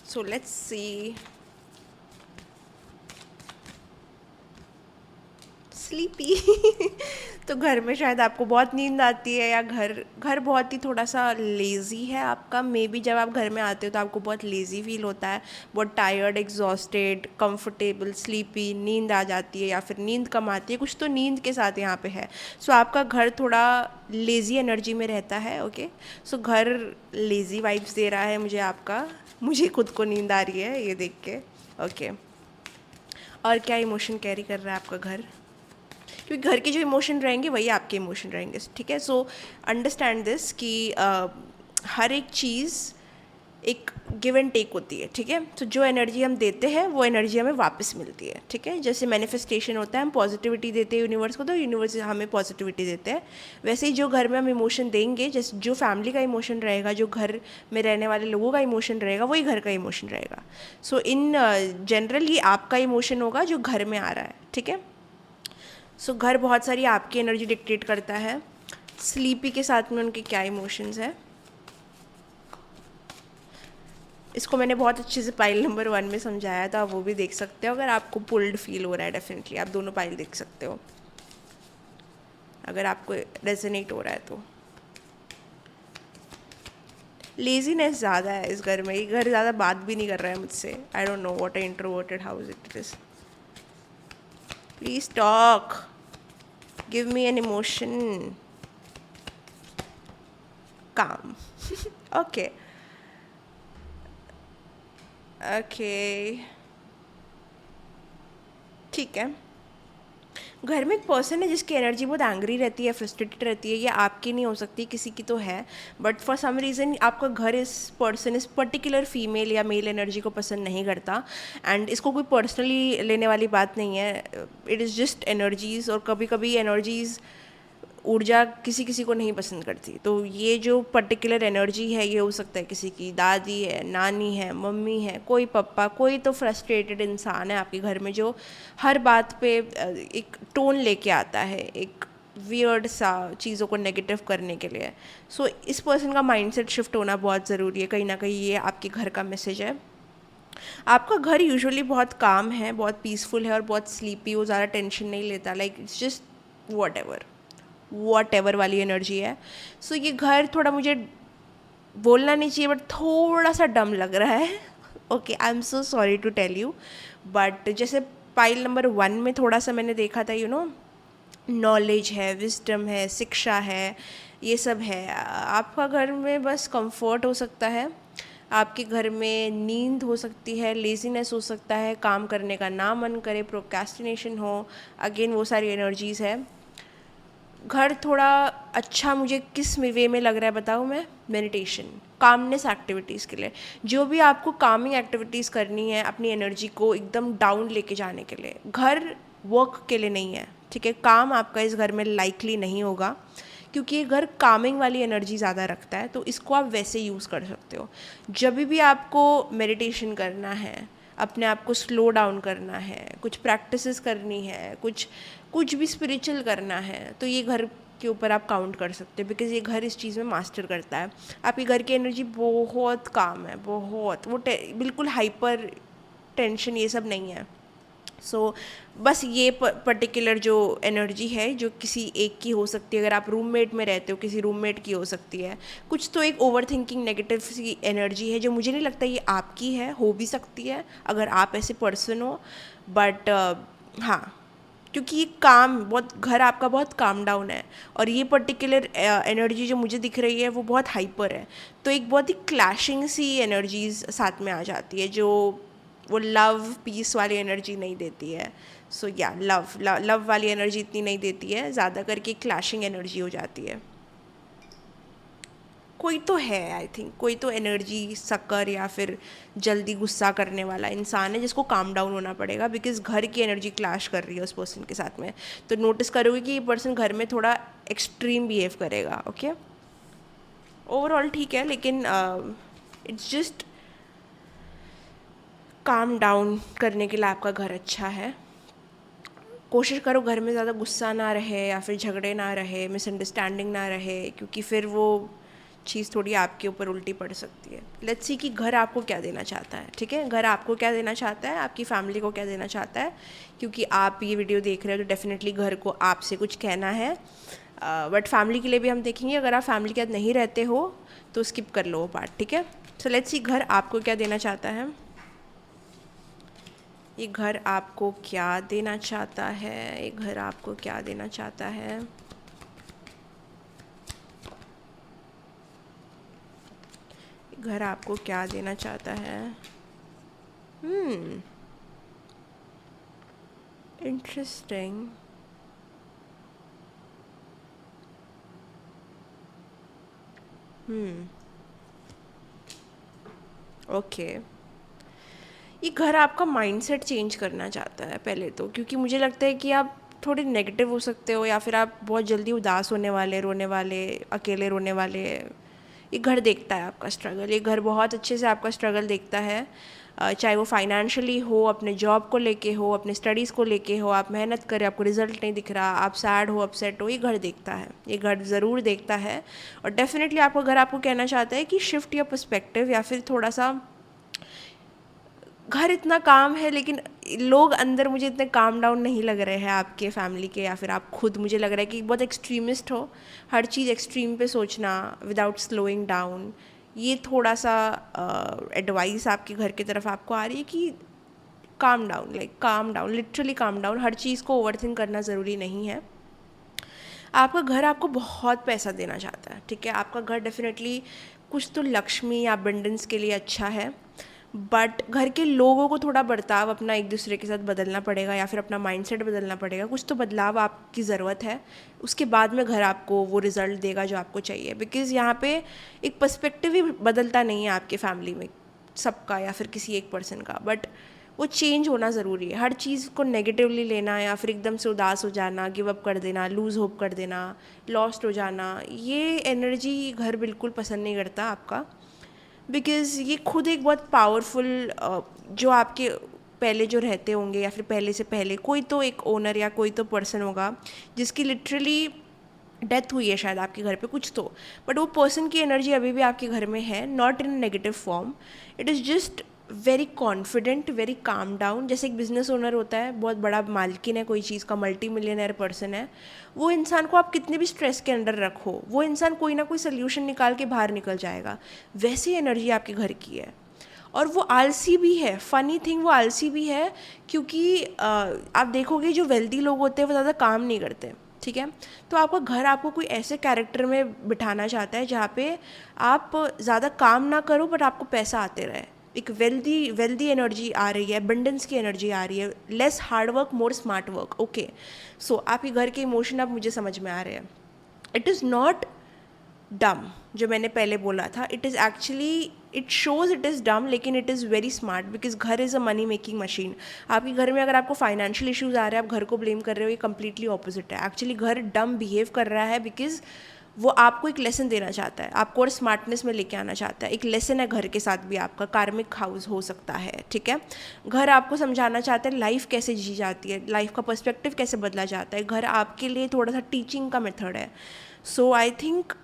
so let's see. Sleepy तो घर में शायद आपको बहुत नींद आती है, या घर बहुत ही थोड़ा सा लेज़ी है आपका। मे बी जब आप घर में आते हो तो आपको बहुत लेज़ी फील होता है, बहुत टायर्ड, एग्जॉस्टेड, कंफर्टेबल, स्लीपी, नींद आ जाती है या फिर नींद कम आती है, कुछ तो नींद के साथ यहाँ पे है। सो आपका घर थोड़ा लेज़ी एनर्जी में रहता है। ओके, सो घर लेज़ी वाइब्स दे रहा है मुझे आपका, मुझे खुद को नींद आ रही है ये देख के। ओके, और क्या इमोशन कैरी कर रहा है आपका घर, क्योंकि घर के जो इमोशन रहेंगे वही आपके इमोशन रहेंगे। ठीक है, सो अंडरस्टैंड दिस कि हर एक चीज़ एक गिव एंड टेक होती है। ठीक है, तो जो एनर्जी हम देते हैं वो एनर्जी हमें वापस मिलती है। ठीक है, जैसे मैनिफेस्टेशन होता है, हम पॉजिटिविटी देते हैं यूनिवर्स को तो यूनिवर्स हमें पॉजिटिविटी देते हैं। वैसे ही जो घर में हम इमोशन देंगे, जैसे जो फैमिली का इमोशन रहेगा, जो घर में रहने वाले लोगों का इमोशन रहेगा, वही घर का इमोशन रहेगा। सो इन जनरल ये आपका इमोशन होगा जो घर में आ रहा है। ठीक है, सो घर बहुत सारी आपकी एनर्जी डिक्टेट करता है। स्लीपी के साथ में उनके क्या इमोशंस है, इसको मैंने बहुत अच्छे से पाइल नंबर 1 में समझाया था, आप वो भी देख सकते हो। अगर आपको पुल्ड फील हो रहा है, डेफिनेटली आप दोनों पाइल देख सकते हो अगर आपको रेजोनेट हो रहा है तो। लेजीनेस ज़्यादा है इस घर में, ये घर ज़्यादा बात भी नहीं कर रहा है मुझसे। I don't know what a introverted house it is. Please talk, give me an emotion. काम ओके ओके, ठीक है। घर में एक पर्सन है जिसकी एनर्जी बहुत एंग्री रहती है, फ्रस्ट्रेटेड रहती है। ये आपकी नहीं हो सकती, किसी की तो है, बट फॉर सम रीज़न आपका घर इस पर्सन, इस पर्टिकुलर फीमेल या मेल एनर्जी को पसंद नहीं करता। एंड इसको कोई पर्सनली लेने वाली बात नहीं है, इट इज़ जस्ट एनर्जीज़। और कभी कभी एनर्जीज़, ऊर्जा किसी किसी को नहीं पसंद करती। तो ये जो पर्टिकुलर एनर्जी है, ये हो सकता है किसी की दादी है, नानी है, मम्मी है, कोई पप्पा, कोई तो फ्रस्ट्रेटेड इंसान है आपके घर में जो हर बात पे एक टोन लेके आता है, एक वियर्ड सा चीज़ों को नेगेटिव करने के लिए। सो इस पर्सन का माइंडसेट शिफ्ट होना बहुत ज़रूरी है। कहीं ना कहीं ये आपके घर का मैसेज है। आपका घर यूजुअली बहुत काम है, बहुत पीसफुल है और बहुत स्लीपी, वो ज़्यादा टेंशन नहीं लेता, like it's just what ever वाली एनर्जी है। सो ये घर थोड़ा, मुझे बोलना नहीं चाहिए बट थोड़ा सा डम लग रहा है। Okay, I am so sorry to tell you, but जैसे पाइल नंबर 1 में थोड़ा सा मैंने देखा था, नॉलेज है, विजडम है, शिक्षा है, ये सब है। आपका घर में बस कंफर्ट हो सकता है, आपके घर में नींद हो सकती है, लेजीनेस हो सकता है, काम करने का ना मन करे, प्रोक्रेस्टिनेशन हो, अगेन वो सारी एनर्जीज़ है। घर थोड़ा अच्छा मुझे किस वे में लग रहा है बताऊँ मैं? मेडिटेशन, कामनेस एक्टिविटीज़ के लिए। जो भी आपको कामिंग एक्टिविटीज़ करनी है अपनी एनर्जी को एकदम डाउन लेके जाने के लिए, घर वर्क के लिए नहीं है। ठीक है, काम आपका इस घर में लाइकली नहीं होगा क्योंकि ये घर कामिंग वाली एनर्जी ज़्यादा रखता है। तो इसको आप वैसे यूज़ कर सकते हो। जब भी आपको मेडिटेशन करना है, अपने आप को स्लो डाउन करना है, कुछ प्रैक्टिसेस करनी है, कुछ भी स्पिरिचुअल करना है, तो ये घर के ऊपर आप काउंट कर सकते हो, बिकॉज़ ये घर इस चीज़ में मास्टर करता है। आपके घर की एनर्जी बहुत काम है, बहुत, वो बिल्कुल हाइपर टेंशन ये सब नहीं है। सो बस ये पर्टिकुलर जो एनर्जी है, जो किसी एक की हो सकती है, अगर आप रूममेट में रहते हो किसी रूममेट की हो सकती है। कुछ तो एक ओवर थिंकिंग नेगेटिव सी एनर्जी है जो मुझे नहीं लगता ये आपकी है, हो भी सकती है अगर आप ऐसे पर्सन हो, बट हाँ, क्योंकि ये घर आपका बहुत काम डाउन है और ये पर्टिकुलर एनर्जी जो मुझे दिख रही है वो बहुत हाइपर है। तो एक बहुत ही क्लैशिंग सी एनर्जीज साथ में आ जाती है जो वो लव पीस वाली एनर्जी नहीं देती है। सो या लव वाली एनर्जी इतनी नहीं देती है, ज़्यादा करके क्लैशिंग एनर्जी हो जाती है। कोई तो है, आई थिंक कोई तो एनर्जी सकर या फिर जल्दी गुस्सा करने वाला इंसान है जिसको काम डाउन होना पड़ेगा, बिकॉज घर की एनर्जी क्लैश कर रही है उस पर्सन के साथ में। तो नोटिस करोगे कि ये पर्सन घर में थोड़ा एक्सट्रीम बिहेव करेगा। ओके, ओवरऑल ठीक है, लेकिन इट्स जस्ट काम डाउन करने के लिए आपका घर अच्छा है। कोशिश करो घर में ज़्यादा गुस्सा ना रहे या फिर झगड़े ना रहे, मिसअंडरस्टैंडिंग ना रहे, क्योंकि फिर वो चीज़ थोड़ी आपके ऊपर उल्टी पड़ सकती है। लेट्स सी कि घर आपको क्या देना चाहता है। ठीक है, घर आपको क्या देना चाहता है, आपकी फैमिली को क्या देना चाहता है, क्योंकि आप ये वीडियो देख रहे हो तो डेफिनेटली घर को आपसे कुछ कहना है। बट फैमिली के लिए भी हम देखेंगे। अगर आप फैमिली के साथ नहीं रहते हो तो स्किप कर लो वो पार्ट। ठीक है, सो लेट्स सी घर आपको क्या देना चाहता है। ये घर आपको क्या देना चाहता है, ये घर आपको क्या देना चाहता है। घर आपको क्या देना चाहता है। इंटरेस्टिंग। ओके, ये घर आपका माइंडसेट चेंज करना चाहता है पहले तो, क्योंकि मुझे लगता है कि आप थोड़े नेगेटिव हो सकते हो या फिर आप बहुत जल्दी उदास होने वाले, रोने वाले, अकेले रोने वाले। ये घर देखता है आपका स्ट्रगल, ये घर बहुत अच्छे से आपका स्ट्रगल देखता है। चाहे वो फाइनेंशियली हो, अपने जॉब को लेके हो, अपने स्टडीज़ को लेके हो, आप मेहनत करें, आपको रिजल्ट नहीं दिख रहा, आप सैड हो, अपसेट हो, ये घर देखता है, ये घर ज़रूर देखता है। और डेफिनेटली आपको घर आपको कहना चाहता है कि शिफ्ट योर पर्सपेक्टिव, या फिर थोड़ा सा घर इतना काम है लेकिन लोग अंदर मुझे इतने काम डाउन नहीं लग रहे हैं आपके फैमिली के, या फिर आप खुद, मुझे लग रहा है कि बहुत एक्सट्रीमिस्ट हो, हर चीज़ एक्सट्रीम पे सोचना विदाउट स्लोइंग डाउन। ये थोड़ा सा एडवाइस आपके घर की तरफ आपको आ रही है कि calm down, like calm down, literally calm down. हर चीज़ को ओवरथिंक करना ज़रूरी नहीं है। आपका घर आपको बहुत पैसा देना चाहता है। ठीक है, आपका घर डेफिनेटली कुछ तो लक्ष्मी या अबंडेंस के लिए अच्छा है, बट घर के लोगों को थोड़ा बर्ताव अपना एक दूसरे के साथ बदलना पड़ेगा, या फिर अपना माइंडसेट बदलना पड़ेगा। कुछ तो बदलाव आपकी ज़रूरत है, उसके बाद में घर आपको वो रिज़ल्ट देगा जो आपको चाहिए। बिकॉज़ यहाँ पे एक पर्सपेक्टिव ही बदलता नहीं है आपके फैमिली में सबका, या फिर किसी एक पर्सन का, बट वो चेंज होना ज़रूरी है। हर चीज़ को नेगेटिवली लेना या फिर एकदम से उदास हो जाना, गिव अप कर देना, लूज़ होप कर देना, लॉस्ट हो जाना, ये एनर्जी घर बिल्कुल पसंद नहीं करता आपका। बिकॉज़ ये खुद एक बहुत पावरफुल, जो आपके पहले जो रहते होंगे या फिर पहले से पहले कोई तो एक ओनर या कोई तो पर्सन होगा जिसकी लिटरली डेथ हुई है शायद आपके घर पे कुछ तो, बट वो पर्सन की एनर्जी अभी भी आपके घर में है, not in negative form. It is just very confident, very calm down. जैसे एक बिजनेस ओनर होता है, बहुत बड़ा मालकिन है कोई चीज़ का, मल्टी मिलियनर पर्सन है, वो इंसान को आप कितने भी स्ट्रेस के अंडर रखो, वो इंसान कोई ना कोई सोल्यूशन निकाल के बाहर निकल जाएगा। वैसी एनर्जी आपके घर की है। और वो आलसी भी है, फ़नी थिंग, वो आलसी भी है, क्योंकि आप देखोगे जो वेल्दी लोग होते हैं वो ज़्यादा काम नहीं करते। ठीक है, तो आपका घर आपको कोई ऐसे कैरेक्टर में बिठाना चाहता है जहाँ पे आप ज़्यादा काम ना करो बट आपको पैसा आते रहे। एक वेल्दी एनर्जी आ रही है, एबंडेंस की एनर्जी आ रही है, less hard work more smart work. Okay, so आपके घर के इमोशन अब मुझे समझ में आ रहे हैं। इट इज़ नॉट डम, जो मैंने पहले बोला था, it is actually, it shows it is dumb, लेकिन it is very smart, because घर is a money making machine. आपके घर में अगर आपको फाइनेंशियल इश्यूज़ आ रहे हैं, आप घर को ब्लेम कर रहे हो, ये कम्प्लीटली ऑपोजिट है। एक्चुअली घर डम बिहेव कर रहा है बिकॉज वो आपको एक लेसन देना चाहता है, आपको और स्मार्टनेस में लेके आना चाहता है। एक लेसन है घर के साथ भी आपका, कार्मिक हाउस हो सकता है। ठीक है, घर आपको समझाना चाहता है लाइफ कैसे जी जाती है, लाइफ का पर्सपेक्टिव कैसे बदला जाता है। घर आपके लिए थोड़ा सा टीचिंग का मेथड है। सो आई थिंक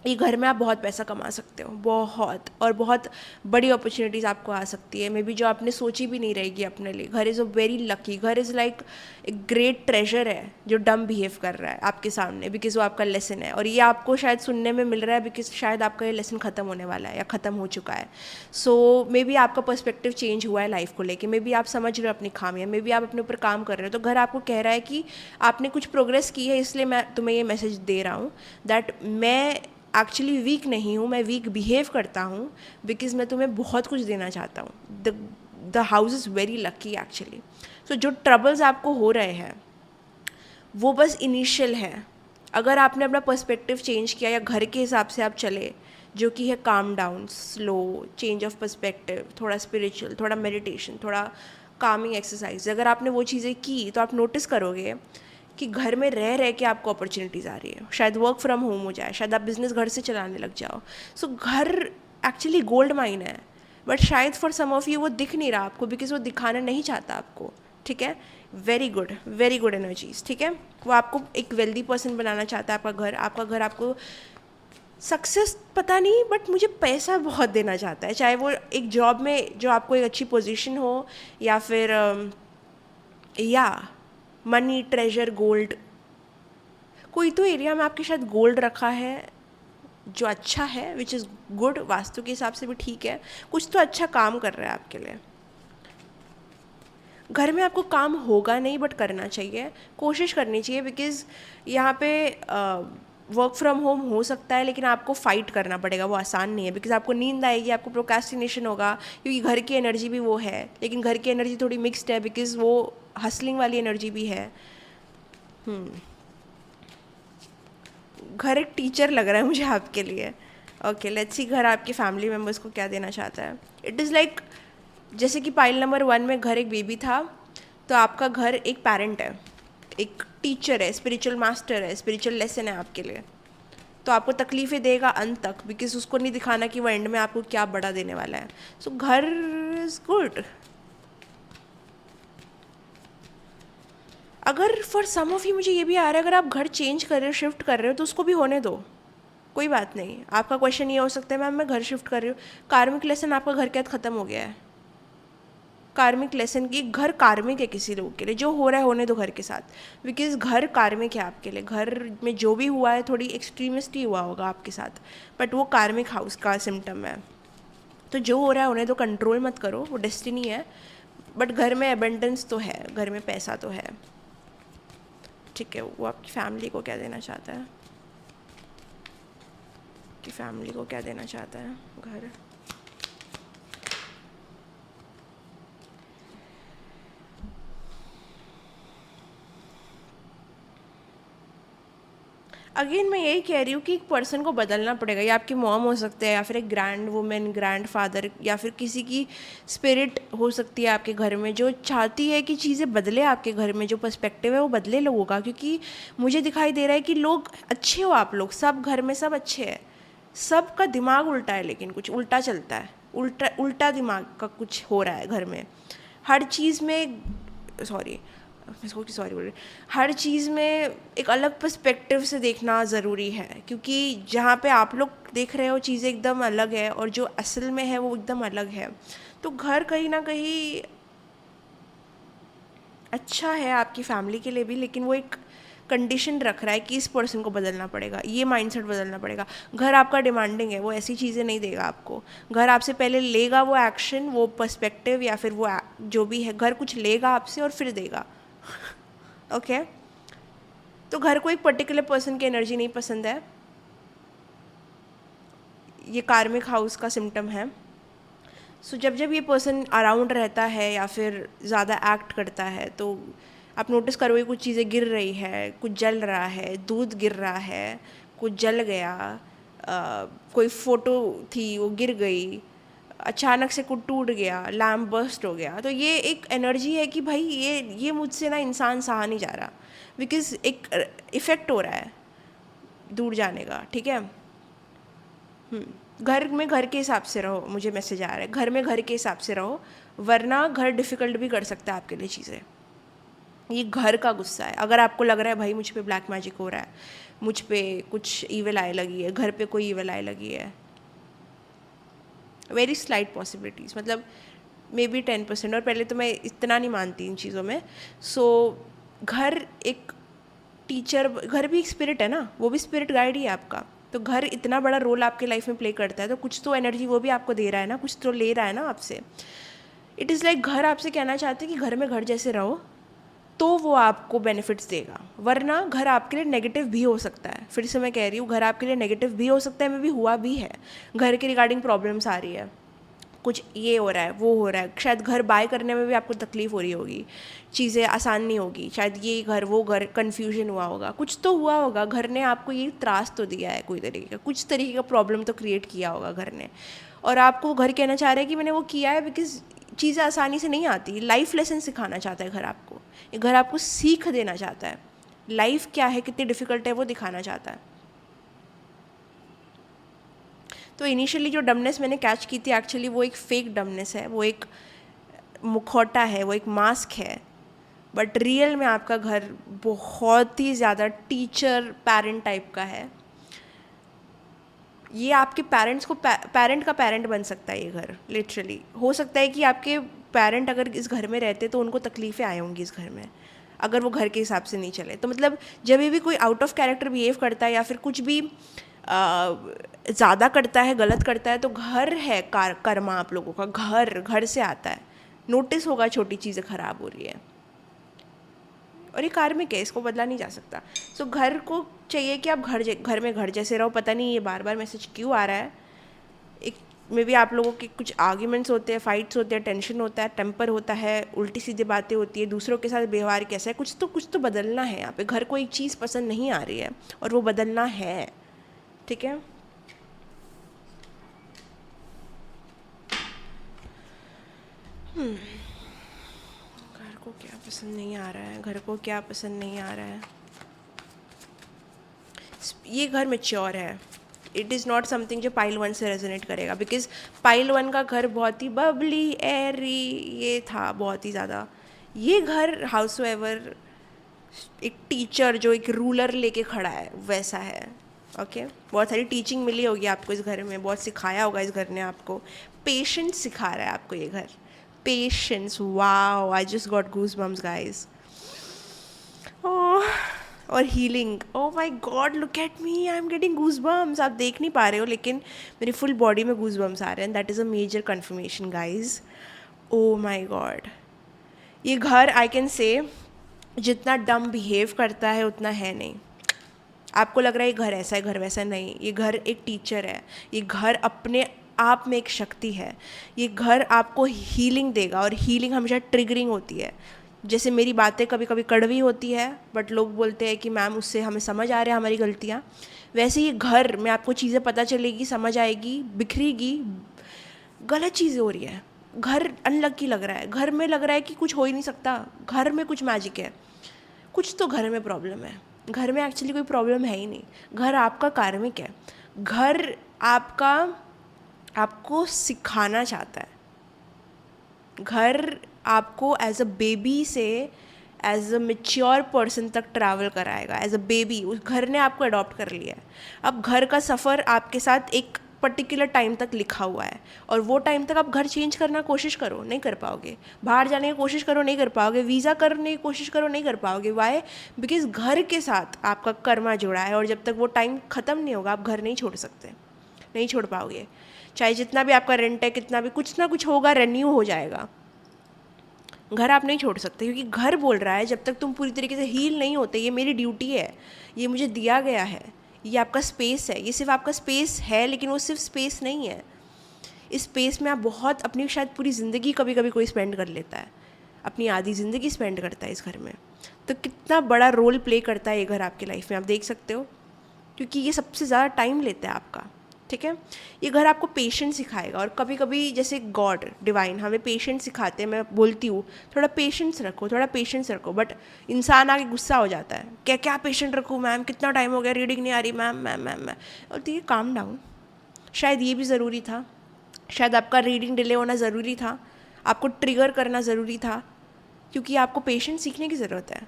ये घर में आप बहुत पैसा कमा सकते हो, बहुत, और बहुत बड़ी अपॉर्चुनिटीज़ आपको आ सकती है, मे बी जो आपने सोची भी नहीं रहेगी अपने लिए। घर इज़ अ वेरी लकी, घर इज़ लाइक एक ग्रेट ट्रेजर है जो डम बिहेव कर रहा है आपके सामने, बिकॉज वो आपका लेसन है। और ये आपको शायद सुनने में मिल रहा है बिकॉज शायद आपका ये लेसन ख़त्म होने वाला है या ख़त्म हो चुका है। सो मे बी आपका पर्सपेक्टिव चेंज हुआ है लाइफ को लेके, मे बी आप समझ रहे हो अपनी खामियाँ, मे बी आप अपने ऊपर काम कर रहे हो। तो घर आपको कह रहा है कि आपने कुछ प्रोग्रेस की है, इसलिए मैं तुम्हें ये मैसेज दे रहा हूँ दैट मैं एक्चुअली वीक नहीं हूँ, मैं वीक बिहेव करता हूँ बिकॉज़ मैं तुम्हें बहुत कुछ देना चाहता हूँ। The house is very lucky actually. So जो ट्रबल्स आपको हो रहे हैं वो बस इनिशियल है। अगर आपने अपना पर्सपेक्टिव चेंज किया या घर के हिसाब से आप चले, जो कि है calm down, slow, change of perspective, थोड़ा स्पिरिचुअल, थोड़ा मेडिटेशन, थोड़ा कामिंग एक्सरसाइज, अगर आपने वो चीज़ें की तो आप नोटिस करोगे कि घर में रह रह के आपको अपॉर्चुनिटीज़ आ रही है। शायद वर्क फ्रॉम होम हो जाए, शायद आप बिज़नेस घर से चलाने लग जाओ। सो घर एक्चुअली गोल्ड माइन है, बट शायद फॉर सम ऑफ यू वो दिख नहीं रहा आपको, बिकॉज वो दिखाना नहीं चाहता आपको। ठीक है, वेरी गुड एनर्जीज। ठीक है, वो आपको एक वेल्दी पर्सन बनाना चाहता है। आपका घर आपको सक्सेस पता नहीं, बट मुझे पैसा बहुत देना चाहता है। चाहे वो एक जॉब में जो आपको एक अच्छी पोजीशन हो, या फिर या मनी, ट्रेजर, गोल्ड, कोई तो एरिया में आपके शायद गोल्ड रखा है जो अच्छा है, विच इज़ गुड, वास्तु के हिसाब से भी ठीक है। कुछ तो अच्छा काम कर रहा है आपके लिए। घर में आपको काम होगा नहीं, बट करना चाहिए, कोशिश करनी चाहिए, बिकॉज़ यहाँ पे वर्क फ्रॉम होम हो सकता है, लेकिन आपको फाइट करना पड़ेगा, वो आसान नहीं है। बिकॉज आपको नींद आएगी, आपको प्रोक्रेस्टिनेशन होगा, क्योंकि घर की एनर्जी भी वो है, लेकिन घर की एनर्जी थोड़ी मिक्स्ड है, बिकॉज वो हसलिंग वाली एनर्जी भी है। घर एक टीचर लग रहा है मुझे आपके लिए। ओके, लेट्स सी घर आपके फैमिली मेम्बर्स को क्या देना चाहता है। इट इज़ लाइक जैसे कि पाइल नंबर 1 में घर एक बेबी था, तो आपका घर एक पेरेंट है, एक टीचर है, स्पिरिचुअल मास्टर है, स्पिरिचुअल लेसन है आपके लिए। तो आपको तकलीफ़ें देगा अंत तक, बिकॉज उसको नहीं दिखाना कि वो एंड में आपको क्या बड़ा देने वाला है। सो घर इज़ गुड। अगर फॉर सम ऑफ यू मुझे ये भी आ रहा है, अगर आप घर चेंज कर रहे हो, शिफ्ट कर रहे हो, तो उसको भी होने दो, कोई बात नहीं। आपका क्वेश्चन ये हो सकता है, मैम मैं घर शिफ्ट कर रही हूँ, कार्मिक लेसन आपका घर के साथ ख़त्म हो गया है। कार्मिक लेसन की, घर कार्मिक है किसी लोग के लिए, जो हो रहा है होने दो घर के साथ, बिकॉज घर कार्मिक है आपके लिए। घर में जो भी हुआ है थोड़ी एक्सट्रीमिस्ट ही हुआ होगा आपके साथ, बट वो कार्मिक हाउस का सिम्टम है। तो जो हो रहा है होने दो, कंट्रोल मत करो, वो डेस्टिनी है। बट घर में एबंडेंस तो है, घर में पैसा तो है। ठीक है, वो आपकी फैमिली को क्या देना चाहता है, कि फैमिली को क्या देना चाहता है घर। अगेन मैं यही कह रही हूँ कि एक पर्सन को बदलना पड़ेगा। ये आपकी मॉम हो सकते हैं, या फिर एक ग्रैंड वुमेन, ग्रैंड फादर, या फिर किसी की स्पिरिट हो सकती है आपके घर में, जो चाहती है कि चीज़ें बदले आपके घर में, जो पर्सपेक्टिव है वो बदले लोगों का। क्योंकि मुझे दिखाई दे रहा है कि लोग अच्छे हो, आप लोग सब घर में सब अच्छे हैं, सबका दिमाग उल्टा है, लेकिन कुछ उल्टा चलता है, उल्टा दिमाग का कुछ हो रहा है घर में। हर चीज़ में सॉरी बोल रही, हर चीज़ में एक अलग पर्सपेक्टिव से देखना ज़रूरी है, क्योंकि जहाँ पे आप लोग देख रहे हो चीज़ें एकदम अलग है, और जो असल में है वो एकदम अलग है। तो घर कहीं ना कहीं अच्छा है आपकी फैमिली के लिए भी, लेकिन वो एक कंडीशन रख रहा है कि इस पर्सन को बदलना पड़ेगा, ये माइंडसेट बदलना पड़ेगा। घर आपका डिमांडिंग है, वो ऐसी चीज़ें नहीं देगा आपको। घर आपसे पहले लेगा वो एक्शन, वो पर्सपेक्टिव, या फिर वो जो भी है, घर कुछ लेगा आपसे और फिर देगा। ओके तो घर को एक पर्टिकुलर पर्सन की एनर्जी नहीं पसंद है, ये कार्मिक हाउस का सिम्टम है। सो जब जब ये पर्सन अराउंड रहता है या फिर ज़्यादा एक्ट करता है, तो आप नोटिस करोगे कुछ चीज़ें गिर रही है, कुछ जल रहा है, दूध गिर रहा है, कुछ जल गया, कोई फ़ोटो थी वो गिर गई, अचानक से कुछ टूट गया, लैम्प बर्स्ट हो गया। तो ये एक एनर्जी है कि भाई ये मुझसे ना इंसान सहा नहीं जा रहा, बिकॉज़ एक इफ़ेक्ट हो रहा है दूर जाने का। ठीक है, घर में घर के हिसाब से रहो, मुझे मैसेज आ रहा है, घर में घर के हिसाब से रहो, वरना घर डिफ़िकल्ट भी कर सकता है आपके लिए चीज़ें। ये घर का गुस्सा है। अगर आपको लग रहा है भाई मुझ पे ब्लैक मैजिक हो रहा है, मुझ पे कुछ ईविल आई लगी है, घर पे कोई ईविल आई लगी है, वेरी स्लाइट पॉसिबिलिटीज़, मतलब मे बी 10%, और पहले तो मैं इतना नहीं मानती इन चीज़ों में। सो घर एक टीचर, घर भी एक स्पिरिट है ना, वो भी स्पिरिट गाइड ही है आपका। तो घर इतना बड़ा रोल आपके लाइफ में प्ले करता है, तो कुछ तो एनर्जी वो भी आपको दे रहा है ना, कुछ तो ले रहा है ना आपसे। इट इज़ लाइक घर आपसे कहना चाहते हैं कि घर में घर जैसे रहो, तो वो आपको बेनिफिट्स देगा, वरना घर आपके लिए नेगेटिव भी हो सकता है। फिर से मैं कह रही हूँ, घर आपके लिए नेगेटिव भी हो सकता है, में भी हुआ भी है, घर के रिगार्डिंग प्रॉब्लम्स आ रही है, कुछ ये हो रहा है, वो हो रहा है, शायद घर बाय करने में भी आपको तकलीफ़ हो रही होगी, चीज़ें आसान नहीं होगी, शायद ये घर वो घर, कन्फ्यूजन हुआ होगा, कुछ तो हुआ होगा, घर ने आपको ये त्रास तो दिया है, कोई तरीके का कुछ तरीके का प्रॉब्लम तो क्रिएट किया होगा घर ने, और आपको घर कहना चाह रहा है कि मैंने वो किया है, बिकॉज चीज़ें आसानी से नहीं आती। लाइफ लेसन सिखाना चाहता है घर आपको, ये घर आपको सीख देना चाहता है, लाइफ क्या है, कितनी डिफ़िकल्ट है वो दिखाना चाहता है। तो इनिशियली जो डमनेस मैंने कैच की थी, एक्चुअली वो एक फेक डमनेस है, वो एक मुखौटा है, वो एक मास्क है, बट रियल में आपका घर बहुत ही ज़्यादा टीचर पेरेंट टाइप का है। ये आपके पेरेंट्स को पेरेंट का पेरेंट बन सकता है ये घर, लिटरली। हो सकता है कि आपके पेरेंट अगर इस घर में रहते तो उनको तकलीफ़ें आई होंगी इस घर में, अगर वो घर के हिसाब से नहीं चले तो। मतलब जब भी कोई आउट ऑफ कैरेक्टर बिहेव करता है या फिर कुछ भी ज़्यादा करता है, गलत करता है, तो घर है कर्मा आप लोगों का, घर से आता है। नोटिस होगा छोटी चीज़ें ख़राब हो रही है, और ये कार्मिक है, इसको बदला नहीं जा सकता। सो घर को चाहिए कि आप घर में घर जैसे रहो। पता नहीं ये बार बार मैसेज क्यों आ रहा है, एक मे बी आप लोगों के कुछ आर्ग्यूमेंट्स होते हैं, फाइट्स होते हैं, टेंशन होता है, टेम्पर होता है, उल्टी सीधी बातें होती है, दूसरों के साथ व्यवहार कैसा है, कुछ तो बदलना है यहाँ पे। घर को एक चीज़ पसंद नहीं आ रही है और वो बदलना है, ठीक है। घर को क्या पसंद नहीं आ रहा है, घर को क्या पसंद नहीं आ रहा है। ये घर मैच्योर है, इट इज़ नॉट समथिंग जो पाइल 1 से रेजोनेट करेगा, बिकॉज पाइल 1 का घर बहुत ही बबली एरी ये था, बहुत ही ज़्यादा। ये घर हाउसवाइवर, एक टीचर जो एक रूलर लेके खड़ा है वैसा है, ओके। बहुत सारी टीचिंग मिली होगी आपको इस घर में, बहुत सिखाया होगा इस घर ने आपको, पेशेंस सिखा रहा है आपको ये घर, patience. Wow, I just got goose bumps guys. और healing, oh my god, look at me, I am getting goose bumps. आप देख नहीं पा रहे हो लेकिन मेरी फुल बॉडी में गूज बम्स आ रहे हैं, that is a major confirmation guys. Oh my god, ये घर आई कैन से जितना डम बिहेव करता है उतना है नहीं। आपको लग रहा है ये घर ऐसा है, घर वैसा, नहीं। ये घर एक टीचर है, ये घर अपने आप में एक शक्ति है। ये घर आपको हीलिंग देगा, और हीलिंग हमेशा ट्रिगरिंग होती है। जैसे मेरी बातें कभी कभी कड़वी होती है, बट लोग बोलते हैं कि मैम उससे हमें समझ आ रहा है हमारी गलतियाँ, वैसे ही घर में आपको चीज़ें पता चलेगी, समझ आएगी, बिखरेगी, गलत चीज़ें हो रही है, घर अनलकी लग रहा है, घर में लग रहा है कि कुछ हो ही नहीं सकता, घर में कुछ मैजिक है, कुछ तो घर में प्रॉब्लम है। घर में एक्चुअली कोई प्रॉब्लम है ही नहीं, घर आपका कार्मिक है। घर आपका आपको सिखाना चाहता है, घर आपको एज अ बेबी से एज अ मेच्योर पर्सन तक ट्रैवल कराएगा। एज अ बेबी उस घर ने आपको अडॉप्ट कर लिया है। अब घर का सफ़र आपके साथ एक पर्टिकुलर टाइम तक लिखा हुआ है, और वो टाइम तक आप घर चेंज करना कोशिश करो, नहीं कर पाओगे। बाहर जाने की कोशिश करो, नहीं कर पाओगे। वीज़ा करने की कोशिश करो, नहीं कर पाओगे। वाई? बिकॉज घर के साथ आपका कर्मा जुड़ा है, और जब तक वो टाइम ख़त्म नहीं होगा आप घर नहीं छोड़ सकते, नहीं छोड़ पाओगे। चाहे जितना भी आपका रेंट है, कितना भी, कुछ ना कुछ होगा, रेन्यू हो जाएगा। घर आप नहीं छोड़ सकते, क्योंकि घर बोल रहा है जब तक तुम पूरी तरीके से हील नहीं होते, ये मेरी ड्यूटी है, ये मुझे दिया गया है, ये आपका स्पेस है। ये सिर्फ आपका स्पेस है, लेकिन वो सिर्फ स्पेस नहीं है। इस स्पेस में आप बहुत अपनी शायद पूरी ज़िंदगी कभी कभी कोई स्पेंड कर लेता है, अपनी आधी ज़िंदगी स्पेंड करता है इस घर में। तो कितना बड़ा रोल प्ले करता है ये घर आपकी लाइफ में, आप देख सकते हो, क्योंकि ये सबसे ज़्यादा टाइम लेता है आपका, ठीक है। ये घर आपको पेशेंस सिखाएगा, और कभी कभी जैसे गॉड डिवाइन हमें पेशेंस सिखाते हैं, मैं बोलती हूँ थोड़ा पेशेंस रखो, थोड़ा पेशेंस रखो, बट इंसान आगे गुस्सा हो जाता है, क्या क्या पेशेंट रखूँ मैम, कितना टाइम हो गया, रीडिंग नहीं आ रही मैम मैम मैम मैम। और तो ये काम डाउन, शायद ये भी ज़रूरी था, शायद आपका रीडिंग डिले होना ज़रूरी था, आपको ट्रिगर करना ज़रूरी था, क्योंकि आपको पेशेंस सीखने की ज़रूरत है।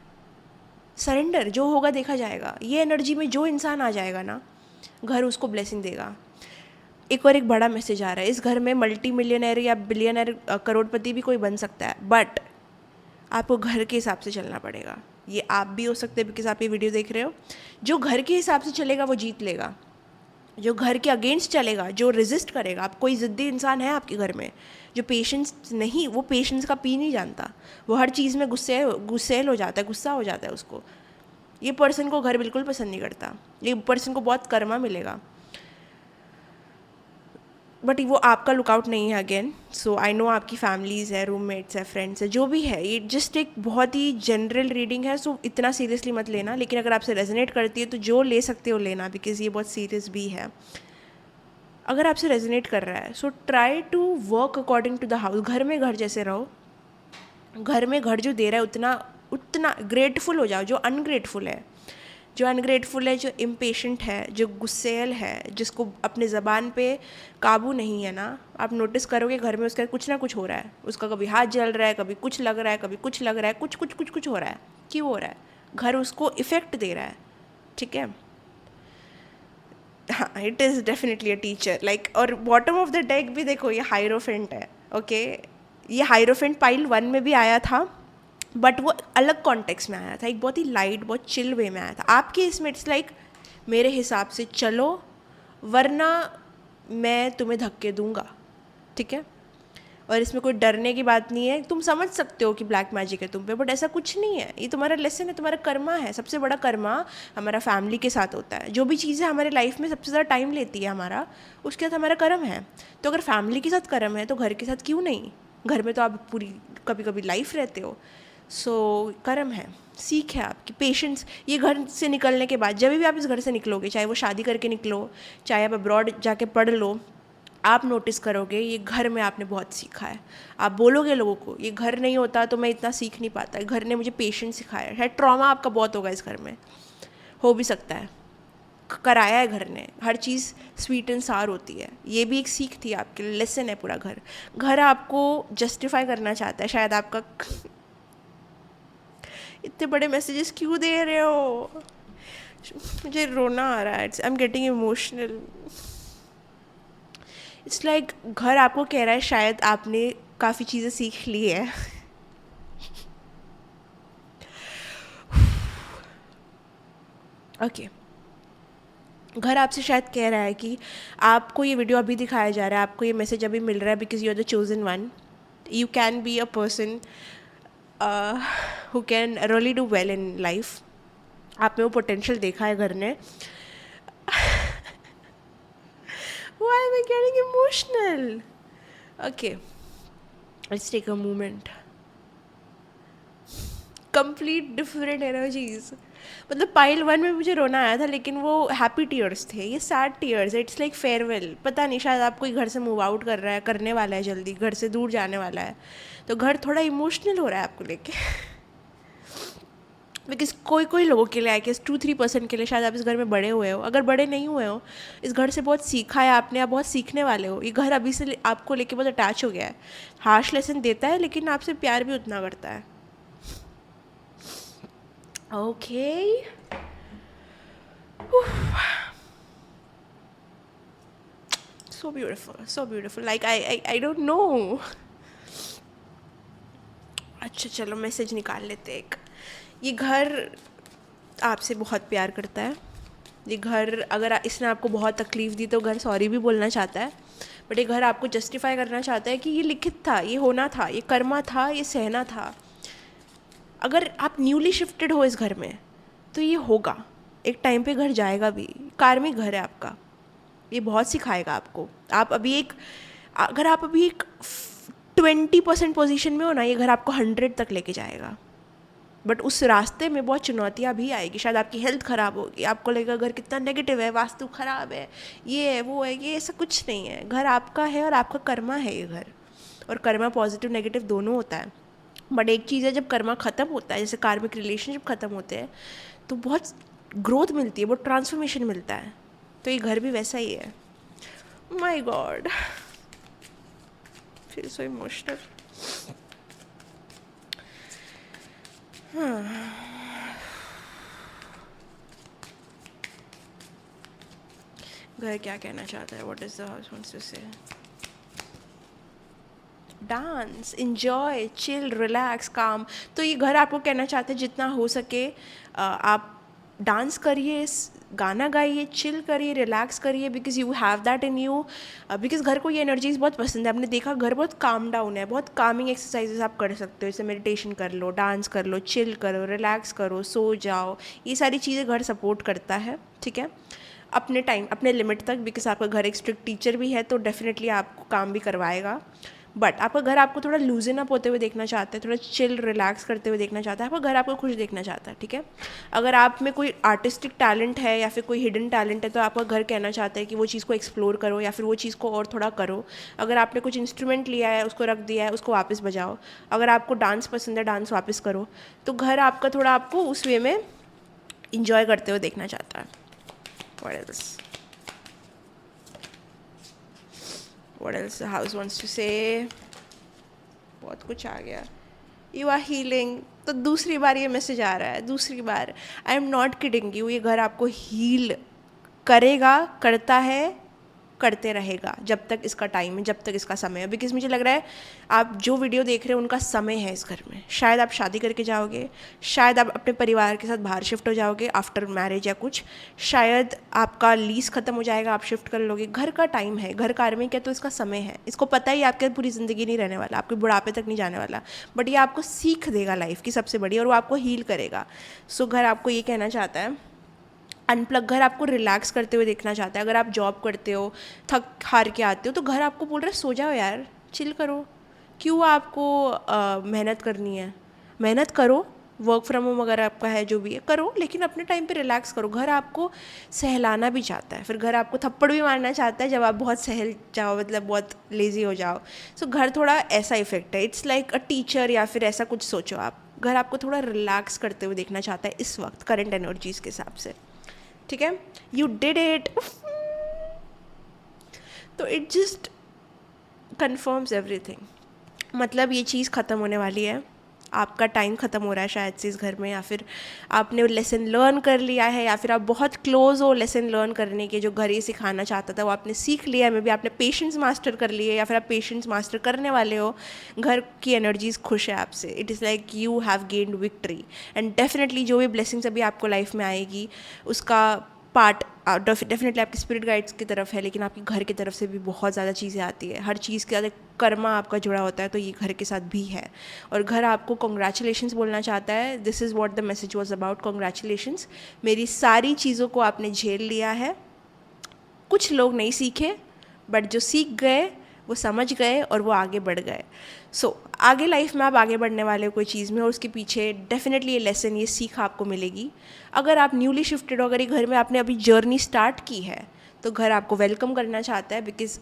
सरेंडर, जो होगा देखा जाएगा। ये एनर्जी में जो इंसान आ जाएगा ना, घर उसको ब्लेसिंग देगा। एक और एक बड़ा मैसेज आ रहा है, इस घर में मल्टी मिलियनर या बिलियनर, करोड़पति भी कोई बन सकता है, बट आपको घर के हिसाब से चलना पड़ेगा। ये आप भी हो सकते हैं, बिकॉज आप ये वीडियो देख रहे हो। जो घर के हिसाब से चलेगा वो जीत लेगा, जो घर के अगेंस्ट चलेगा, जो रेजिस्ट करेगा। आप कोई ज़िद्दी इंसान है आपके घर में जो पेशेंस नहीं, वो पेशेंस का पी नहीं जानता, वो हर चीज़ में गुस्सेल हो जाता है, गुस्सा हो जाता है उसको। ये पर्सन को घर बिल्कुल पसंद नहीं करता, ये पर्सन को बहुत कर्मा मिलेगा। बट वो आपका लुकआउट नहीं है अगेन। सो आई नो आपकी फैमिलीज़ है, रूममेट्स है, फ्रेंड्स है, जो भी है, ये जस्ट एक बहुत ही जनरल रीडिंग है, सो इतना सीरियसली मत लेना। लेकिन अगर आपसे रेजोनेट करती है तो जो ले सकते हो लेना, बिकॉज ये बहुत सीरियस भी है। अगर आपसे रेजोनेट कर रहा है so try to work according to the house. घर में घर जैसे रहो, घर में घर जो दे रहा है उतना उतना ग्रेटफुल हो जाओ। जो अनग्रेटफुल है, जो इम्पेशेंट है, जो गुस्सेल है, जिसको अपने ज़बान पे काबू नहीं है ना, आप नोटिस करोगे घर में उसका कुछ ना कुछ हो रहा है। उसका कभी हाथ जल रहा है, कभी कुछ लग रहा है, कभी कुछ लग रहा है, कुछ कुछ कुछ कुछ हो रहा है। क्यों हो रहा है? घर उसको इफ़ेक्ट दे रहा है, ठीक है। हाँ, it is definitely a teacher like. और बॉटम ऑफ द डेक भी देखो, ये हाइरोफेंट है, ओके। ये हाइरोफेंट पाइल 1 में भी आया था, बट वो अलग कॉन्टेक्स्ट में आया था, एक बहुत ही लाइट, बहुत चिल वे में आया था। आपके इसमें इट्स लाइक मेरे हिसाब से चलो, वरना मैं तुम्हें धक्के दूंगा, ठीक है। और इसमें कोई डरने की बात नहीं है। तुम समझ सकते हो कि ब्लैक मैजिक है तुम पे, बट ऐसा कुछ नहीं है। ये तुम्हारा लेसन है, तुम्हारा कर्मा है। सबसे बड़ा कर्मा हमारा फैमिली के साथ होता है। जो भी चीज़ें हमारे लाइफ में सबसे ज़्यादा टाइम लेती है हमारा, उसके साथ हमारा कर्म है। तो अगर फैमिली के साथ कर्म है तो घर के साथ क्यों नहीं? घर में तो आप पूरी कभी कभी लाइफ रहते हो। सो कर्म है, सीख है आपकी, पेशेंस। ये घर से निकलने के बाद, जब भी आप इस घर से निकलोगे, चाहे वो शादी करके निकलो, चाहे आप अब्रॉड जाके पढ़ लो, आप नोटिस करोगे ये घर में आपने बहुत सीखा है। आप बोलोगे लोगों को, ये घर नहीं होता तो मैं इतना सीख नहीं पाता, घर ने मुझे पेशेंस सिखाया है। ट्रॉमा आपका बहुत होगा इस घर में, हो भी सकता है, कराया है घर ने। हर चीज़ स्वीट एंड सार होती है, ये भी एक सीख थी आपके लिए, लेसन है पूरा घर। घर आपको जस्टिफाई करना चाहता है शायद आपका। इतने बड़े मैसेजेस क्यों दे रहे हो? मुझे रोना आ रहा है, I am getting emotional. It's like घर आपको कह रहा है शायद आपने काफ़ी चीज़ें सीख ली है। ओके, घर आपसे शायद कह रहा है कि आपको ये वीडियो अभी दिखाया जा रहा है, आपको ये मैसेज अभी मिल रहा है, because you are the chosen one. You can be a person who can really do well in life. आप में वो पोटेंशियल देखा है घर ने। Why am I getting emotional? Okay, let's take a moment. Complete different energies. मतलब पाइल 1 में मुझे रोना आया था, लेकिन वो हैप्पी टीयर्स थे, ये सैड टीयर्स है। It's like farewell. पता नहीं, शायद आप कोई घर से मूव आउट कर रहा है, करने वाला है, जल्दी घर से दूर जाने वाला है, तो घर थोड़ा इमोशनल हो रहा है आपको लेके। बिकॉज कोई कोई लोगों के लिए, आई गेस 2-3% के लिए शायद आप इस घर में बड़े हुए हो। अगर बड़े नहीं हुए हो, इस घर से बहुत सीखा है आपने, आप बहुत सीखने वाले हो। ये घर अभी से आपको लेके बहुत अटैच हो गया है। हार्श लेसन देता है, लेकिन आपसे प्यार भी उतना करता है। Okay, so beautiful, so beautiful, like I don't know. अच्छा चलो, मैसेज निकाल लेते एक। ये घर आपसे बहुत प्यार करता है। ये घर, अगर इसने आपको बहुत तकलीफ़ दी तो घर सॉरी भी बोलना चाहता है, बट ये घर आपको जस्टिफाई करना चाहता है कि ये लिखित था, ये होना था, ये कर्मा था, ये सहना था। अगर आप न्यूली शिफ्टेड हो इस घर में तो ये होगा, एक टाइम पे घर जाएगा भी। कार्मिक घर है आपका, ये बहुत सिखाएगा आपको। आप अभी एक, अगर आप अभी एक 20% पोजीशन में हो ना, ये घर आपको 100 तक लेके जाएगा। बट उस रास्ते में बहुत चुनौतियाँ भी आएगी। शायद आपकी हेल्थ ख़राब होगी, आपको लगेगा घर कितना नेगेटिव है, वास्तु ख़राब है, ये है, वो है, ये ऐसा कुछ नहीं है। घर आपका है और आपका कर्मा है ये घर। और कर्मा पॉजिटिव नेगेटिव दोनों होता है। बट एक चीज़ है, जब कर्मा ख़त्म होता है, जैसे कार्मिक रिलेशनशिप ख़त्म होते हैं, तो बहुत ग्रोथ मिलती है, बहुत ट्रांसफॉर्मेशन मिलता है। तो ये घर भी वैसा ही है। My god, feel so emotional. घर क्या कहना चाहता है? What is the house wants to say? Dance, enjoy, chill, relax, काम। तो ये घर आपको कहना चाहते हैं जितना हो सके आप डांस करिए, गाना गाइए, चिल करिए, रिलैक्स करिए, because you have that in you. Because घर को ये एनर्जीज बहुत पसंद है। आपने देखा घर बहुत काम डाउन है, बहुत कामिंग एक्सरसाइजेस आप कर सकते हो, जैसे मेडिटेशन कर लो, डांस कर लो, चिल करो, रिलैक्स करो, सो जाओ। ये सारी चीज़ें घर सपोर्ट करता है, ठीक है। अपने टाइम अपने लिमिट तक, बिकॉज आपका घर एक स्ट्रिक्ट टीचर भी है तो डेफिनेटली आपको काम भी करवाएगा। बट आपका घर आपको थोड़ा लूजन अप होते हुए देखना चाहता है, थोड़ा चिल रिलैक्स करते हुए देखना चाहता है, आपका घर आपको खुश देखना चाहता है, ठीक है। अगर आप में कोई आर्टिस्टिक टैलेंट है या फिर कोई हिडन टैलेंट है तो आपका घर कहना चाहता है कि वो चीज़ को एक्सप्लोर करो या फिर वो चीज़ को और थोड़ा करो। अगर आपने कुछ इंस्ट्रूमेंट लिया है, उसको रख दिया है, उसको वापस बजाओ। अगर आपको डांस पसंद है, डांस वापस करो। तो घर आपका थोड़ा आपको उस वे में इंजॉय करते हुए देखना चाहता है। What else? What else the house wants to say? बहुत कुछ आ गया। यू आर हीलिंग, तो दूसरी बार ये मैसेज आ रहा है, दूसरी बार। I am not kidding you, ये घर आपको हील करेगा, करता है, करते रहेगा जब तक इसका टाइम है, जब तक इसका समय है। बिकॉज मुझे लग रहा है आप जो वीडियो देख रहे हो उनका समय है इस घर में। शायद आप शादी करके जाओगे, शायद आप अपने परिवार के साथ बाहर शिफ्ट हो जाओगे आफ्टर मैरिज या कुछ, शायद आपका लीज ख़त्म हो जाएगा, आप शिफ्ट कर लोगे। घर का टाइम है, घर कार्मिक है, तो इसका समय है। इसको पता ही आपके पूरी ज़िंदगी नहीं रहने वाला, आपके बुढ़ापे तक नहीं जाने वाला, बट ये आपको सीख देगा लाइफ की सबसे बड़ी, और वो आपको हील करेगा। सो घर आपको ये कहना चाहता है अनप्लग, घर आपको रिलैक्स करते हुए देखना चाहता है। अगर आप जॉब करते हो, थक हार के आते हो, तो घर आपको बोल रहा है सो जाओ यार, चिल करो। क्यों आपको मेहनत करनी है? मेहनत करो, वर्क फ्रॉम होम अगर आपका है, जो भी है करो, लेकिन अपने टाइम पे रिलैक्स करो। घर आपको सहलाना भी चाहता है, फिर घर आपको थप्पड़ भी मारना चाहता है जब आप बहुत सहल जाओ, मतलब बहुत लेज़ी हो जाओ। सो घर थोड़ा ऐसा इफेक्ट है, इट्स लाइक अ टीचर या फिर ऐसा कुछ सोचो आप। घर आपको थोड़ा रिलैक्स करते हुए देखना चाहता है इस वक्त करंट एनर्जीज़ के हिसाब से, ठीक है। You did it. तो इट जस्ट कन्फर्म्स एवरीथिंग। मतलब ये चीज़ ख़त्म होने वाली है, आपका टाइम ख़त्म हो रहा है शायद से इस घर में, या फिर आपने लेसन लर्न कर लिया है, या फिर आप बहुत क्लोज हो लेसन लर्न करने के। जो घर ये सिखाना चाहता था वो आपने सीख लिया है, मे बी आपने पेशेंस मास्टर कर लिए, या फिर आप पेशेंस मास्टर करने वाले हो। घर की एनर्जीज खुश है आपसे, it is like you have gained victory. And definitely जो भी ब्लेसिंग्स अभी आपको लाइफ में आएगी उसका पार्ट डेफिनेटली आपकी स्पिरिट गाइड्स की तरफ है, लेकिन आपकी घर की तरफ से भी बहुत ज़्यादा चीज़ें आती है। हर चीज़ के साथ कर्मा आपका जुड़ा होता है, तो ये घर के साथ भी है। और घर आपको कॉन्ग्रेचुलेशंस बोलना चाहता है। This is what the message was about, congratulations, मेरी सारी चीज़ों को आपने झेल लिया है। कुछ लोग नहीं सीखे, बट जो सीख गए वो समझ गए और वो आगे बढ़ गए। सो आगे लाइफ में आप आगे बढ़ने वाले हो कोई चीज़ में, और उसके पीछे डेफिनेटली ये लेसन, ये सीख आपको मिलेगी। अगर आप न्यूली शिफ्टेड हो, अगर ये घर में आपने अभी जर्नी स्टार्ट की है, तो घर आपको वेलकम करना चाहता है, बिकॉज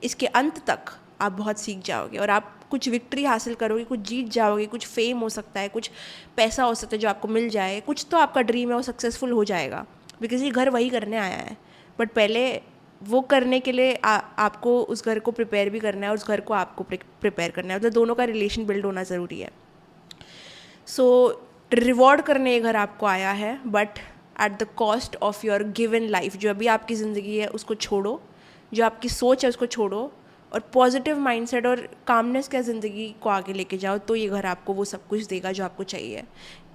इसके अंत तक आप बहुत सीख जाओगे और आप कुछ विक्ट्री हासिल करोगे, कुछ जीत जाओगे, कुछ फेम हो सकता है, कुछ पैसा हो सकता है जो आपको मिल जाए, कुछ तो आपका ड्रीम है वो सक्सेसफुल हो जाएगा, बिकॉज ये घर वही करने आया है। बट पहले वो करने के लिए आपको उस घर को प्रिपेयर भी करना है और उस घर को आपको प्रिपेयर करना है, मतलब दोनों का रिलेशन बिल्ड होना ज़रूरी है। सो रिवॉर्ड करने ये घर आपको आया है, but at the cost of your given life. जो अभी आपकी ज़िंदगी है उसको छोड़ो, जो आपकी सोच है उसको छोड़ो, और पॉजिटिव माइंडसेट और कामनेस के ज़िंदगी को आगे लेके जाओ, तो ये घर आपको वो सब कुछ देगा जो आपको चाहिए।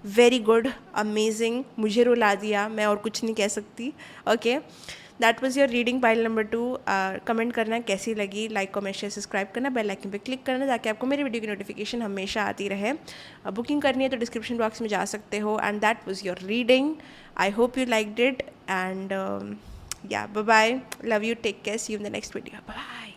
वेरी गुड, अमेजिंग, मुझे रुला दिया, मैं और कुछ नहीं कह सकती। Okay, that was your reading pile number 2। Comment करना कैसी लगी, लाइक कमेंट शेयर सब्सक्राइब करना, बेल आइकन पे क्लिक करना ताकि आपको मेरी वीडियो की नोटिफिकेशन हमेशा आती रहे। बुकिंग करनी है तो डिस्क्रिप्शन बॉक्स में जा सकते हो। And that was your reading, I hope you liked it, and yeah, bye bye, love you, take care, see you in the next video, bye bye.